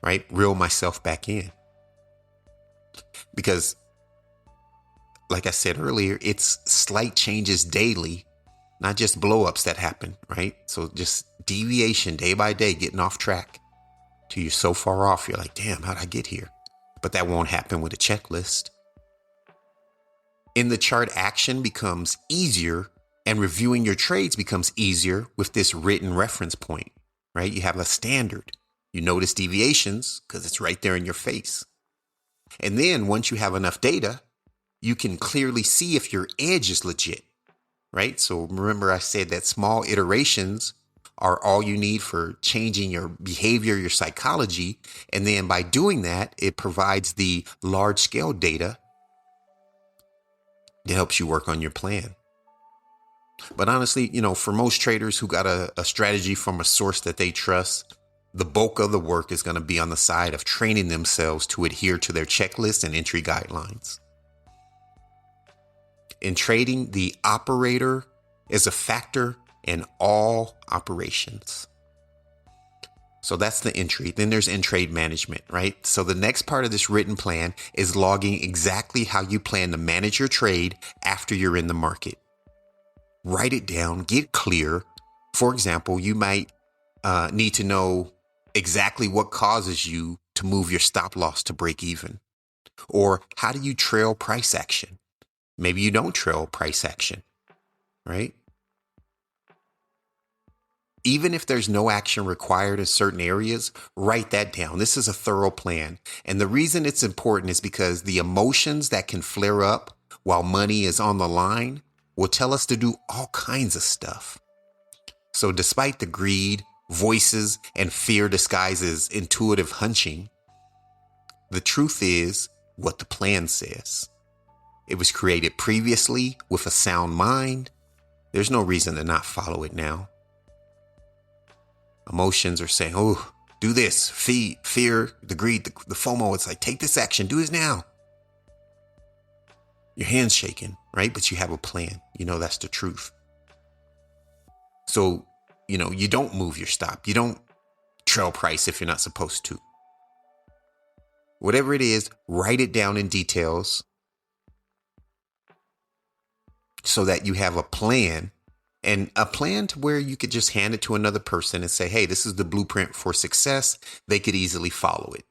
right? Reel myself back in. Because like I said earlier, it's slight changes daily, not just blowups that happen, right? So just deviation day by day, getting off track till you're so far off. You're like, damn, how'd I get here? But that won't happen with a checklist. In the chart, action becomes easier and reviewing your trades becomes easier with this written reference point, right? You have a standard. You notice deviations because it's right there in your face. And then once you have enough data, you can clearly see if your edge is legit, right? So remember I said that small iterations are all you need for changing your behavior, your psychology. And then by doing that, it provides the large scale data that helps you work on your plan. But honestly, for most traders who got a strategy from a source that they trust, the bulk of the work is going to be on the side of training themselves to adhere to their checklist and entry guidelines. In trading, the operator is a factor in all operations. So that's the entry. Then there's in-trade management, right? So the next part of this written plan is logging exactly how you plan to manage your trade after you're in the market. Write it down, get clear. For example, you might need to know exactly what causes you to move your stop loss to break even. Or how do you trail price action? Maybe you don't trail price action, right? Even if there's no action required in certain areas, write that down. This is a thorough plan. And the reason it's important is because the emotions that can flare up while money is on the line will tell us to do all kinds of stuff. So despite the greed, voices, and fear disguised as intuitive hunching, the truth is what the plan says. It was created previously with a sound mind. There's no reason to not follow it now. Emotions are saying, oh, do this, fear, the greed, the FOMO. It's like, take this action, do this now. Your hand's shaking, right? But you have a plan. That's the truth. So, you don't move your stop. You don't trail price if you're not supposed to. Whatever it is, write it down in details so that you have a plan, and a plan to where you could just hand it to another person and say, hey, this is the blueprint for success. They could easily follow it,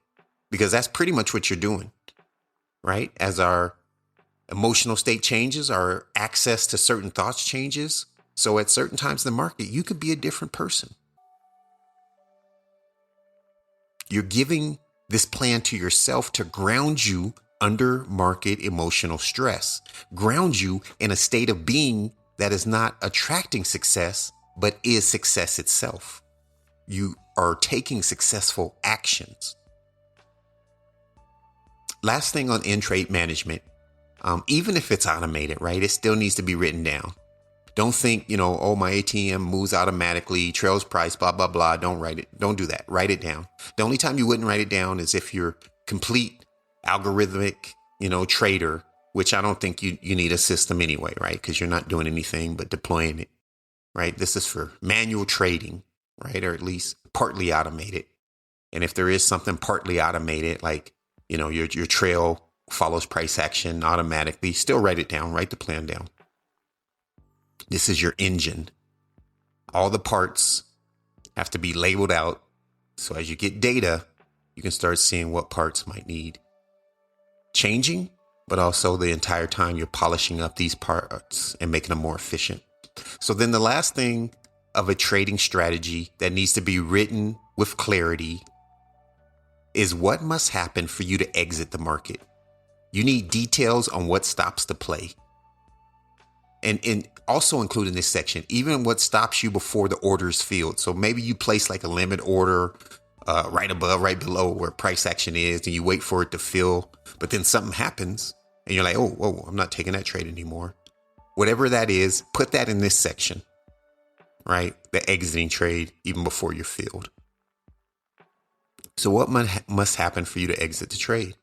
because that's pretty much what you're doing, right? As our emotional state changes, our access to certain thoughts changes. So at certain times in the market, you could be a different person. You're giving this plan to yourself to ground you under market emotional stress, ground you in a state of being that is not attracting success, but is success itself. You are taking successful actions. Last thing on in-trade management, even if it's automated, right, it still needs to be written down. Don't think, oh, my ATM moves automatically, trails price, blah, blah, blah. Don't write it. Don't do that. Write it down. The only time you wouldn't write it down is if you're complete algorithmic, trader, which I don't think you need a system anyway, right? Because you're not doing anything but deploying it, right? This is for manual trading, right? Or at least partly automated. And if there is something partly automated, like, your trail follows price action automatically, still write it down, write the plan down. This is your engine. All the parts have to be labeled out. So as you get data, you can start seeing what parts might need changing, but also the entire time you're polishing up these parts and making them more efficient. So then the last thing of a trading strategy that needs to be written with clarity is what must happen for you to exit the market. You need details on what stops the play. And also include in this section, even what stops you before the order is filled. So maybe you place like a limit order right above, right below where price action is, and you wait for it to fill. But then something happens and you're like, oh, whoa, I'm not taking that trade anymore. Whatever that is, put that in this section, right? The exiting trade even before you're filled. So what must happen for you to exit the trade?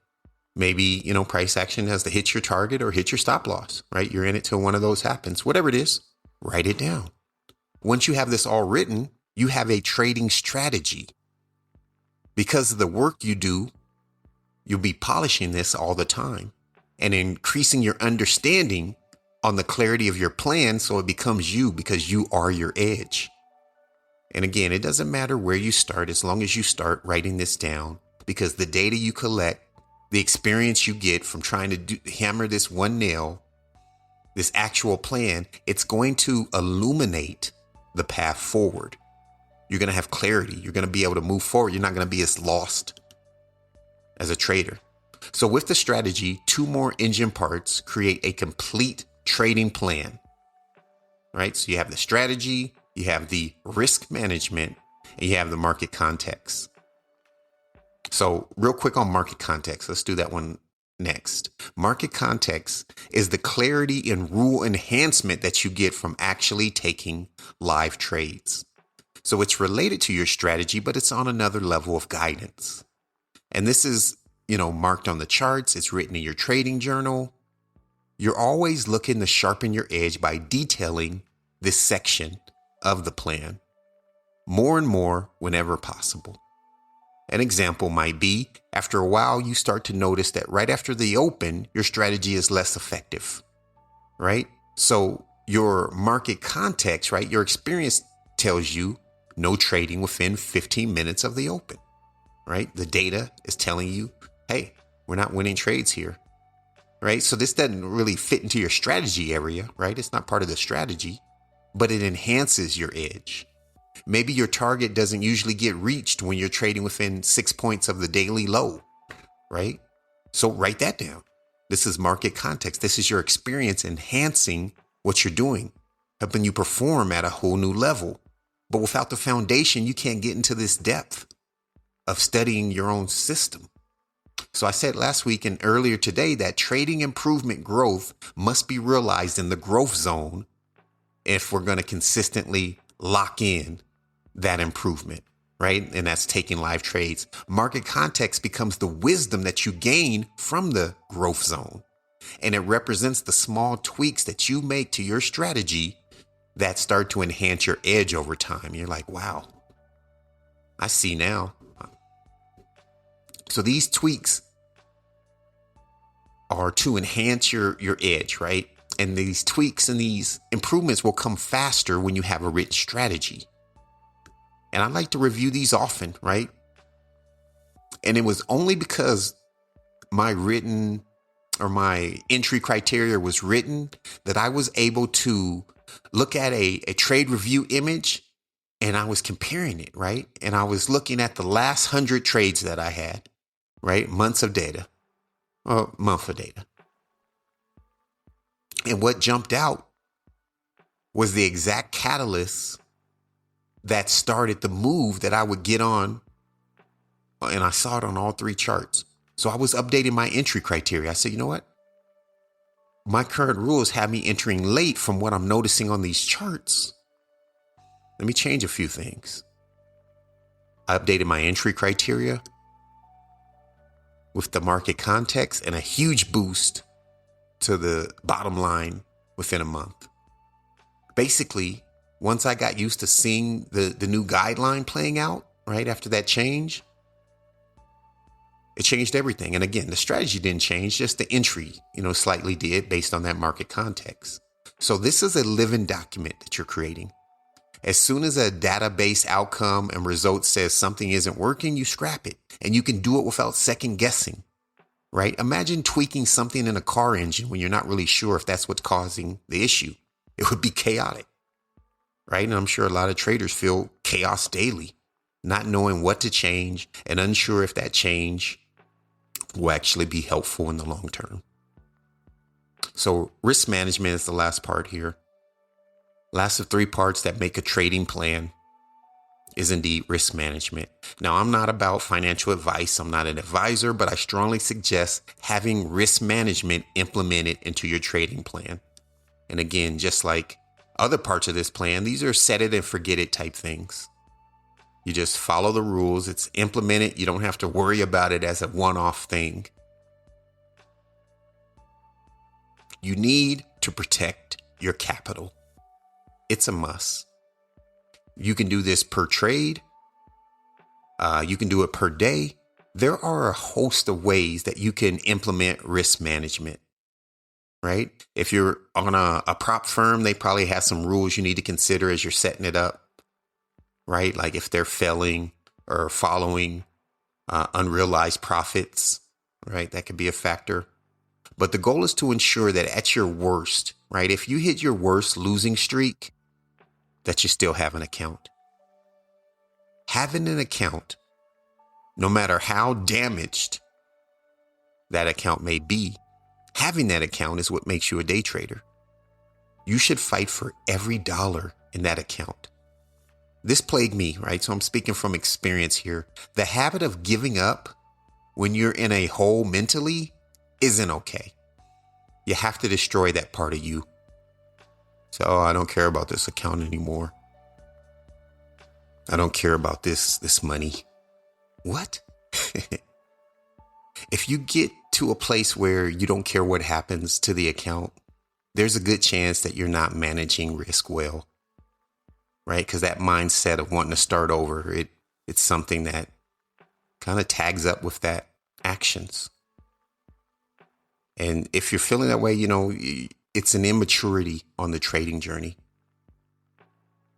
Maybe, price action has to hit your target or hit your stop loss, right? You're in it till one of those happens. Whatever it is, write it down. Once you have this all written, you have a trading strategy. Because of the work you do, you'll be polishing this all the time and increasing your understanding on the clarity of your plan so it becomes you, because you are your edge. And again, it doesn't matter where you start as long as you start writing this down, because the data you collect, the experience you get from trying to hammer this one nail, this actual plan, it's going to illuminate the path forward. You're going to have clarity. You're going to be able to move forward. You're not going to be as lost as a trader. So with the strategy, 2 more engine parts create a complete trading plan, right? So you have the strategy, you have the risk management, and you have the market context. So real quick on market context, let's do that one next. Market context is the clarity and rule enhancement that you get from actually taking live trades. So it's related to your strategy, but it's on another level of guidance. And this is, marked on the charts. It's written in your trading journal. You're always looking to sharpen your edge by detailing this section of the plan more and more whenever possible. An example might be, after a while, you start to notice that right after the open, your strategy is less effective, right? So your market context, right? Your experience tells you no trading within 15 minutes of the open, right? The data is telling you, hey, we're not winning trades here, right? So this doesn't really fit into your strategy area, right? It's not part of the strategy, but it enhances your edge. Maybe your target doesn't usually get reached when you're trading within 6 points of the daily low, right? So write that down. This is market context. This is your experience enhancing what you're doing, helping you perform at a whole new level. But without the foundation, you can't get into this depth of studying your own system. So I said last week and earlier today that trading improvement growth must be realized in the growth zone if we're going to consistently lock in that improvement, right? And that's taking live trades. Market context becomes the wisdom that you gain from the growth zone. And it represents the small tweaks that you make to your strategy that start to enhance your edge over time. You're like, wow, I see now. So these tweaks are to enhance your edge, right? And these tweaks and these improvements will come faster when you have a rich strategy. And I like to review these often, right? And it was only because my entry criteria was written that I was able to look at a trade review image, and I was comparing it, right? And I was looking at the last 100 trades that I had, right? Month of data. And what jumped out was the exact catalyst that started the move that I would get on. And I saw it on all 3 charts. So I was updating my entry criteria. I said, you know what? My current rules have me entering late from what I'm noticing on these charts. Let me change a few things. I updated my entry criteria with the market context and a huge boost to the bottom line within a month. Basically, once I got used to seeing the new guideline playing out, right after that change, it changed everything. And again, the strategy didn't change, just the entry, slightly did based on that market context. So this is a living document that you're creating. As soon as a database outcome and result says something isn't working, you scrap it, and you can do it without second guessing, right? Imagine tweaking something in a car engine when you're not really sure if that's what's causing the issue. It would be chaotic, right? And I'm sure a lot of traders feel chaos daily, not knowing what to change and unsure if that change will actually be helpful in the long term. So risk management is the last part here. Last of three parts that make a trading plan is indeed risk management. Now, I'm not about financial advice. I'm not an advisor, but I strongly suggest having risk management implemented into your trading plan. And again, just like other parts of this plan, these are set it and forget it type things. You just follow the rules. It's implemented. You don't have to worry about it as a one-off thing. You need to protect your capital. It's a must. You can do this per trade. You can do it per day. There are a host of ways that you can implement risk management, right? If you're on a prop firm, they probably have some rules you need to consider as you're setting it up, right? Like if they're failing or following unrealized profits, right? That could be a factor. But the goal is to ensure that at your worst, right? If you hit your worst losing streak, that you still have an account. Having an account, no matter how damaged that account may be, having that account is what makes you a day trader. You should fight for every dollar in that account. This plagued me, right? So I'm speaking from experience here. The habit of giving up when you're in a hole mentally isn't okay. You have to destroy that part of you. So, I don't care about this account anymore. I don't care about this money. What? If you get to a place where you don't care what happens to the account, there's a good chance that you're not managing risk well, right? Because that mindset of wanting to start over, it's something that kind of tags up with that actions. And if you're feeling that way, it's an immaturity on the trading journey.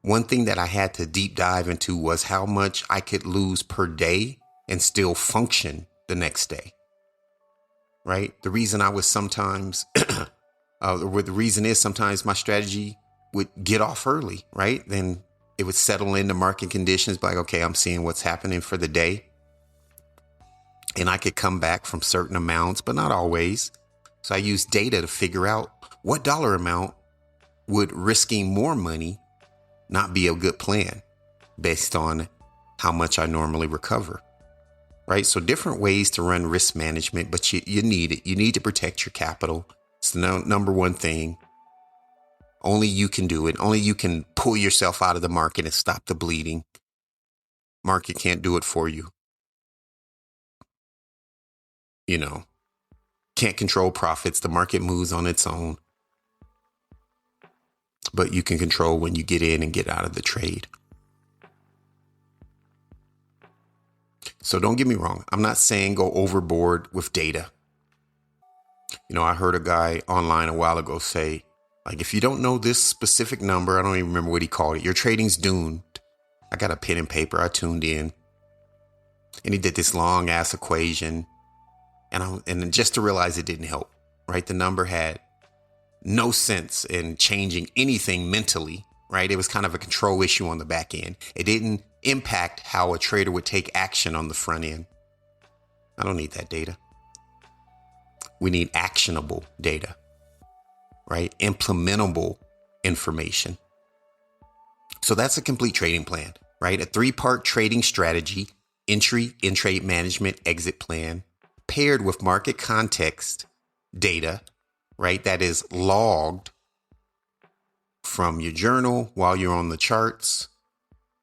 One thing that I had to deep dive into was how much I could lose per day and still function the next day. Right? The reason I was sometimes, the reason is sometimes my strategy would get off early, right? Then it would settle into market conditions, like, okay, I'm seeing what's happening for the day. And I could come back from certain amounts, but not always. So I used data to figure out what dollar amount would risking more money not be a good plan based on how much I normally recover, right? So different ways to run risk management, but you need it. You need to protect your capital. It's the number one thing. Only you can do it. Only you can pull yourself out of the market and stop the bleeding. Market can't do it for you. Can't control profits. The market moves on its own. But you can control when you get in and get out of the trade. So don't get me wrong. I'm not saying go overboard with data. I heard a guy online a while ago say, like, if you don't know this specific number, I don't even remember what he called it, your trading's doomed. I got a pen and paper. I tuned in. And he did this long ass equation. And just to realize it didn't help, right? The number had no sense in changing anything mentally, right? It was kind of a control issue on the back end. It didn't impact how a trader would take action on the front end. I don't need that data. We need actionable data, right? Implementable information. So that's a complete trading plan, right? A 3-part trading strategy: entry, in-trade management, exit plan, paired with market context data, right? That is logged from your journal while you're on the charts,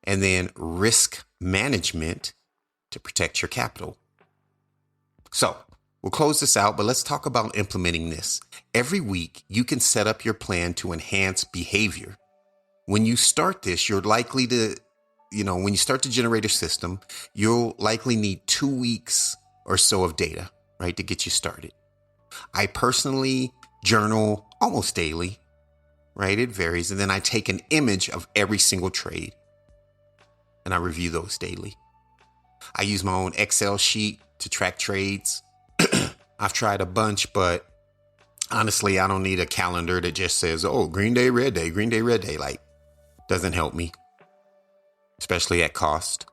and then risk management to protect your capital. So we'll close this out, but let's talk about implementing this. Every week, you can set up your plan to enhance behavior. When you start this, you're likely to, when you start to generate a system, you'll likely need 2 weeks or so of data, right, to get you started. I personally journal almost daily, right? It varies. And then I take an image of every single trade and I review those daily. I use my own Excel sheet to track trades. I've tried a bunch, but honestly, I don't need a calendar that just says, oh, green day, red day, green day, red day. Like, doesn't help me, especially at cost.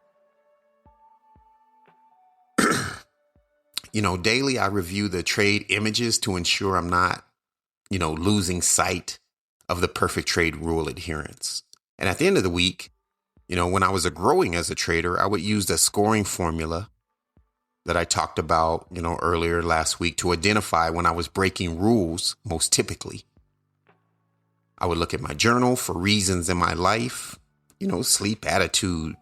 Daily I review the trade images to ensure I'm not losing sight of the perfect trade rule adherence. And at the end of the week, when I was growing as a trader, I would use the scoring formula that I talked about, earlier last week to identify when I was breaking rules most typically. I would look at my journal for reasons in my life, sleep, attitude,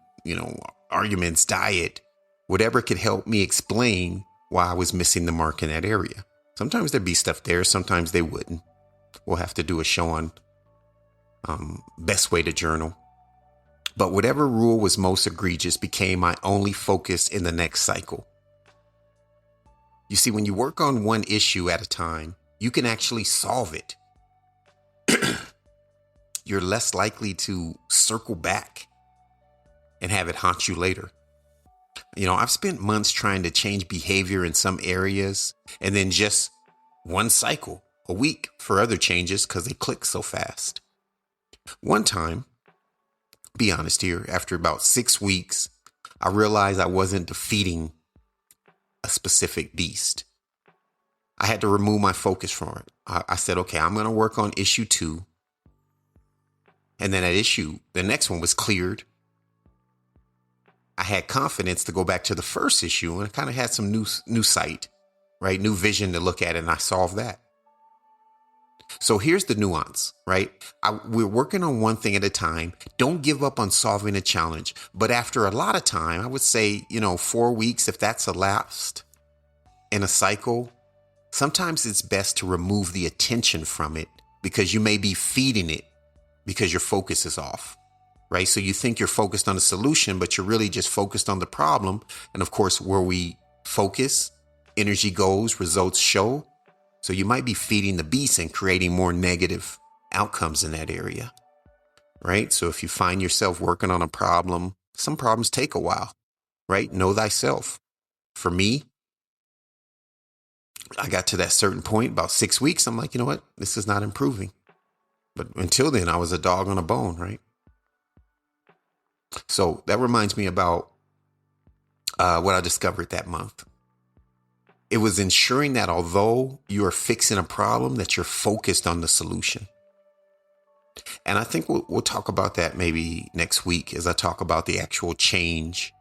arguments, diet, whatever could help me explain why I was missing the mark in that area. Sometimes there'd be stuff there, sometimes they wouldn't. We'll have to do a show on best way to journal. But whatever rule was most egregious became my only focus in the next cycle. You see, when you work on one issue at a time, you can actually solve it. You're less likely to circle back and have it haunt you later. I've spent months trying to change behavior in some areas and then just one cycle a week for other changes because they click so fast. One time, be honest here, after about 6 weeks, I realized I wasn't defeating a specific beast. I had to remove my focus from it. I said, okay, I'm going to work on issue 2. And then the next one was cleared. I had confidence to go back to the first issue and I kind of had some new sight, right? New vision to look at it, and I solved that. So here's the nuance, right? We're working on one thing at a time. Don't give up on solving a challenge. But after a lot of time, I would say, 4 weeks, if that's elapsed in a cycle, sometimes it's best to remove the attention from it because you may be feeding it because your focus is off, right? So you think you're focused on the solution, but you're really just focused on the problem. And of course, where we focus, energy goes, results show. So you might be feeding the beast and creating more negative outcomes in that area, right? So if you find yourself working on a problem, some problems take a while, right? Know thyself. For me, I got to that certain point, about 6 weeks. I'm like, you know what? This is not improving. But until then, I was a dog on a bone, right? So that reminds me about what I discovered that month. It was ensuring that although you are fixing a problem, that you're focused on the solution. And I think we'll talk about that maybe next week as I talk about the actual change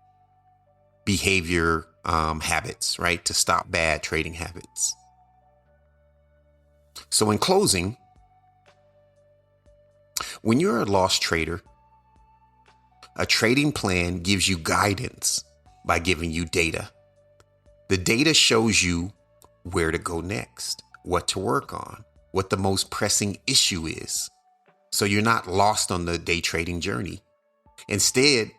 behavior habits, right? To stop bad trading habits. So in closing, when you're a lost trader, a trading plan gives you guidance by giving you data. The data shows you where to go next, what to work on, what the most pressing issue is. So you're not lost on the day trading journey. Instead,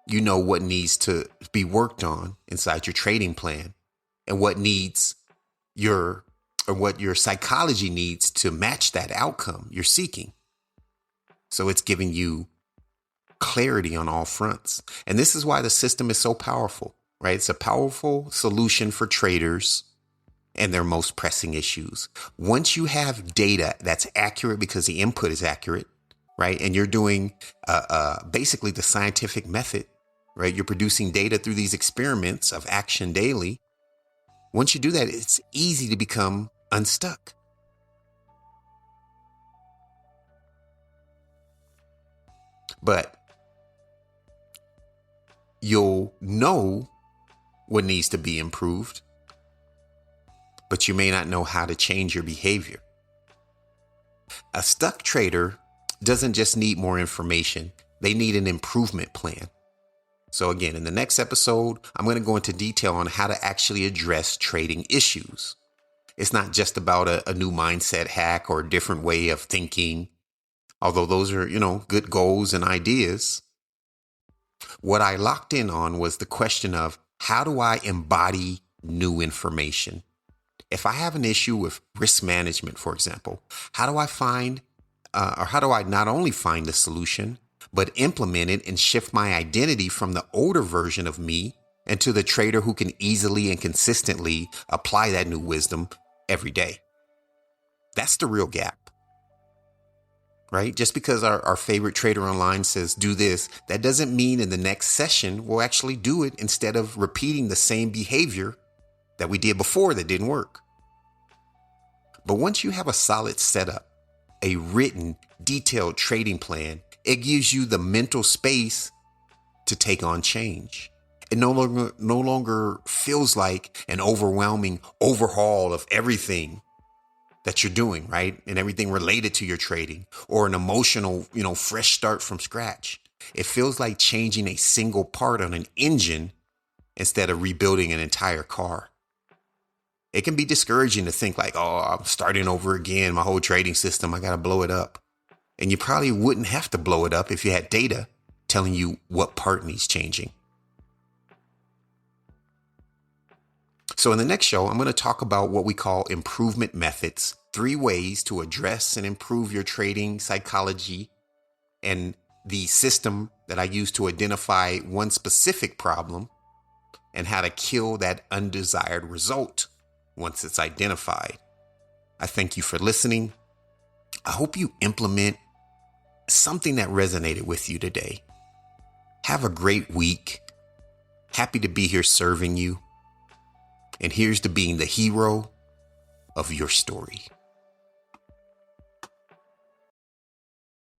you know what needs to be worked on inside your trading plan and what your psychology needs to match that outcome you're seeking. So it's giving you clarity on all fronts. And this is why the system is so powerful, right? It's a powerful solution for traders and their most pressing issues. Once you have data that's accurate because the input is accurate, right? And you're doing basically the scientific method, right? You're producing data through these experiments of action daily. Once you do that, it's easy to become unstuck. But you'll know what needs to be improved, but you may not know how to change your behavior. A stuck trader doesn't just need more information. They need an improvement plan. So again, in the next episode, I'm going to go into detail on how to actually address trading issues. It's not just about a new mindset hack or a different way of thinking, although those are, good goals and ideas. What I locked in on was the question of how do I embody new information? If I have an issue with risk management, for example, how do I not only find the solution, but implement it and shift my identity from the older version of me into the trader who can easily and consistently apply that new wisdom every day? That's the real gap. Right? Just because our favorite trader online says do this, that doesn't mean in the next session we'll actually do it instead of repeating the same behavior that we did before that didn't work. But once you have a solid setup, a written, detailed trading plan, it gives you the mental space to take on change. It no longer feels like an overwhelming overhaul of everything that you're doing, right? And everything related to your trading, or an emotional, fresh start from scratch. It feels like changing a single part on an engine instead of rebuilding an entire car. It can be discouraging to think like, oh, I'm starting over again. My whole trading system, I got to blow it up. And you probably wouldn't have to blow it up if you had data telling you what part needs changing. So in the next show, I'm going to talk about what we call improvement methods, 3 ways to address and improve your trading psychology, and the system that I use to identify one specific problem and how to kill that undesired result once it's identified. I thank you for listening. I hope you implement something that resonated with you today. Have a great week. Happy to be here serving you. And here's to being the hero of your story.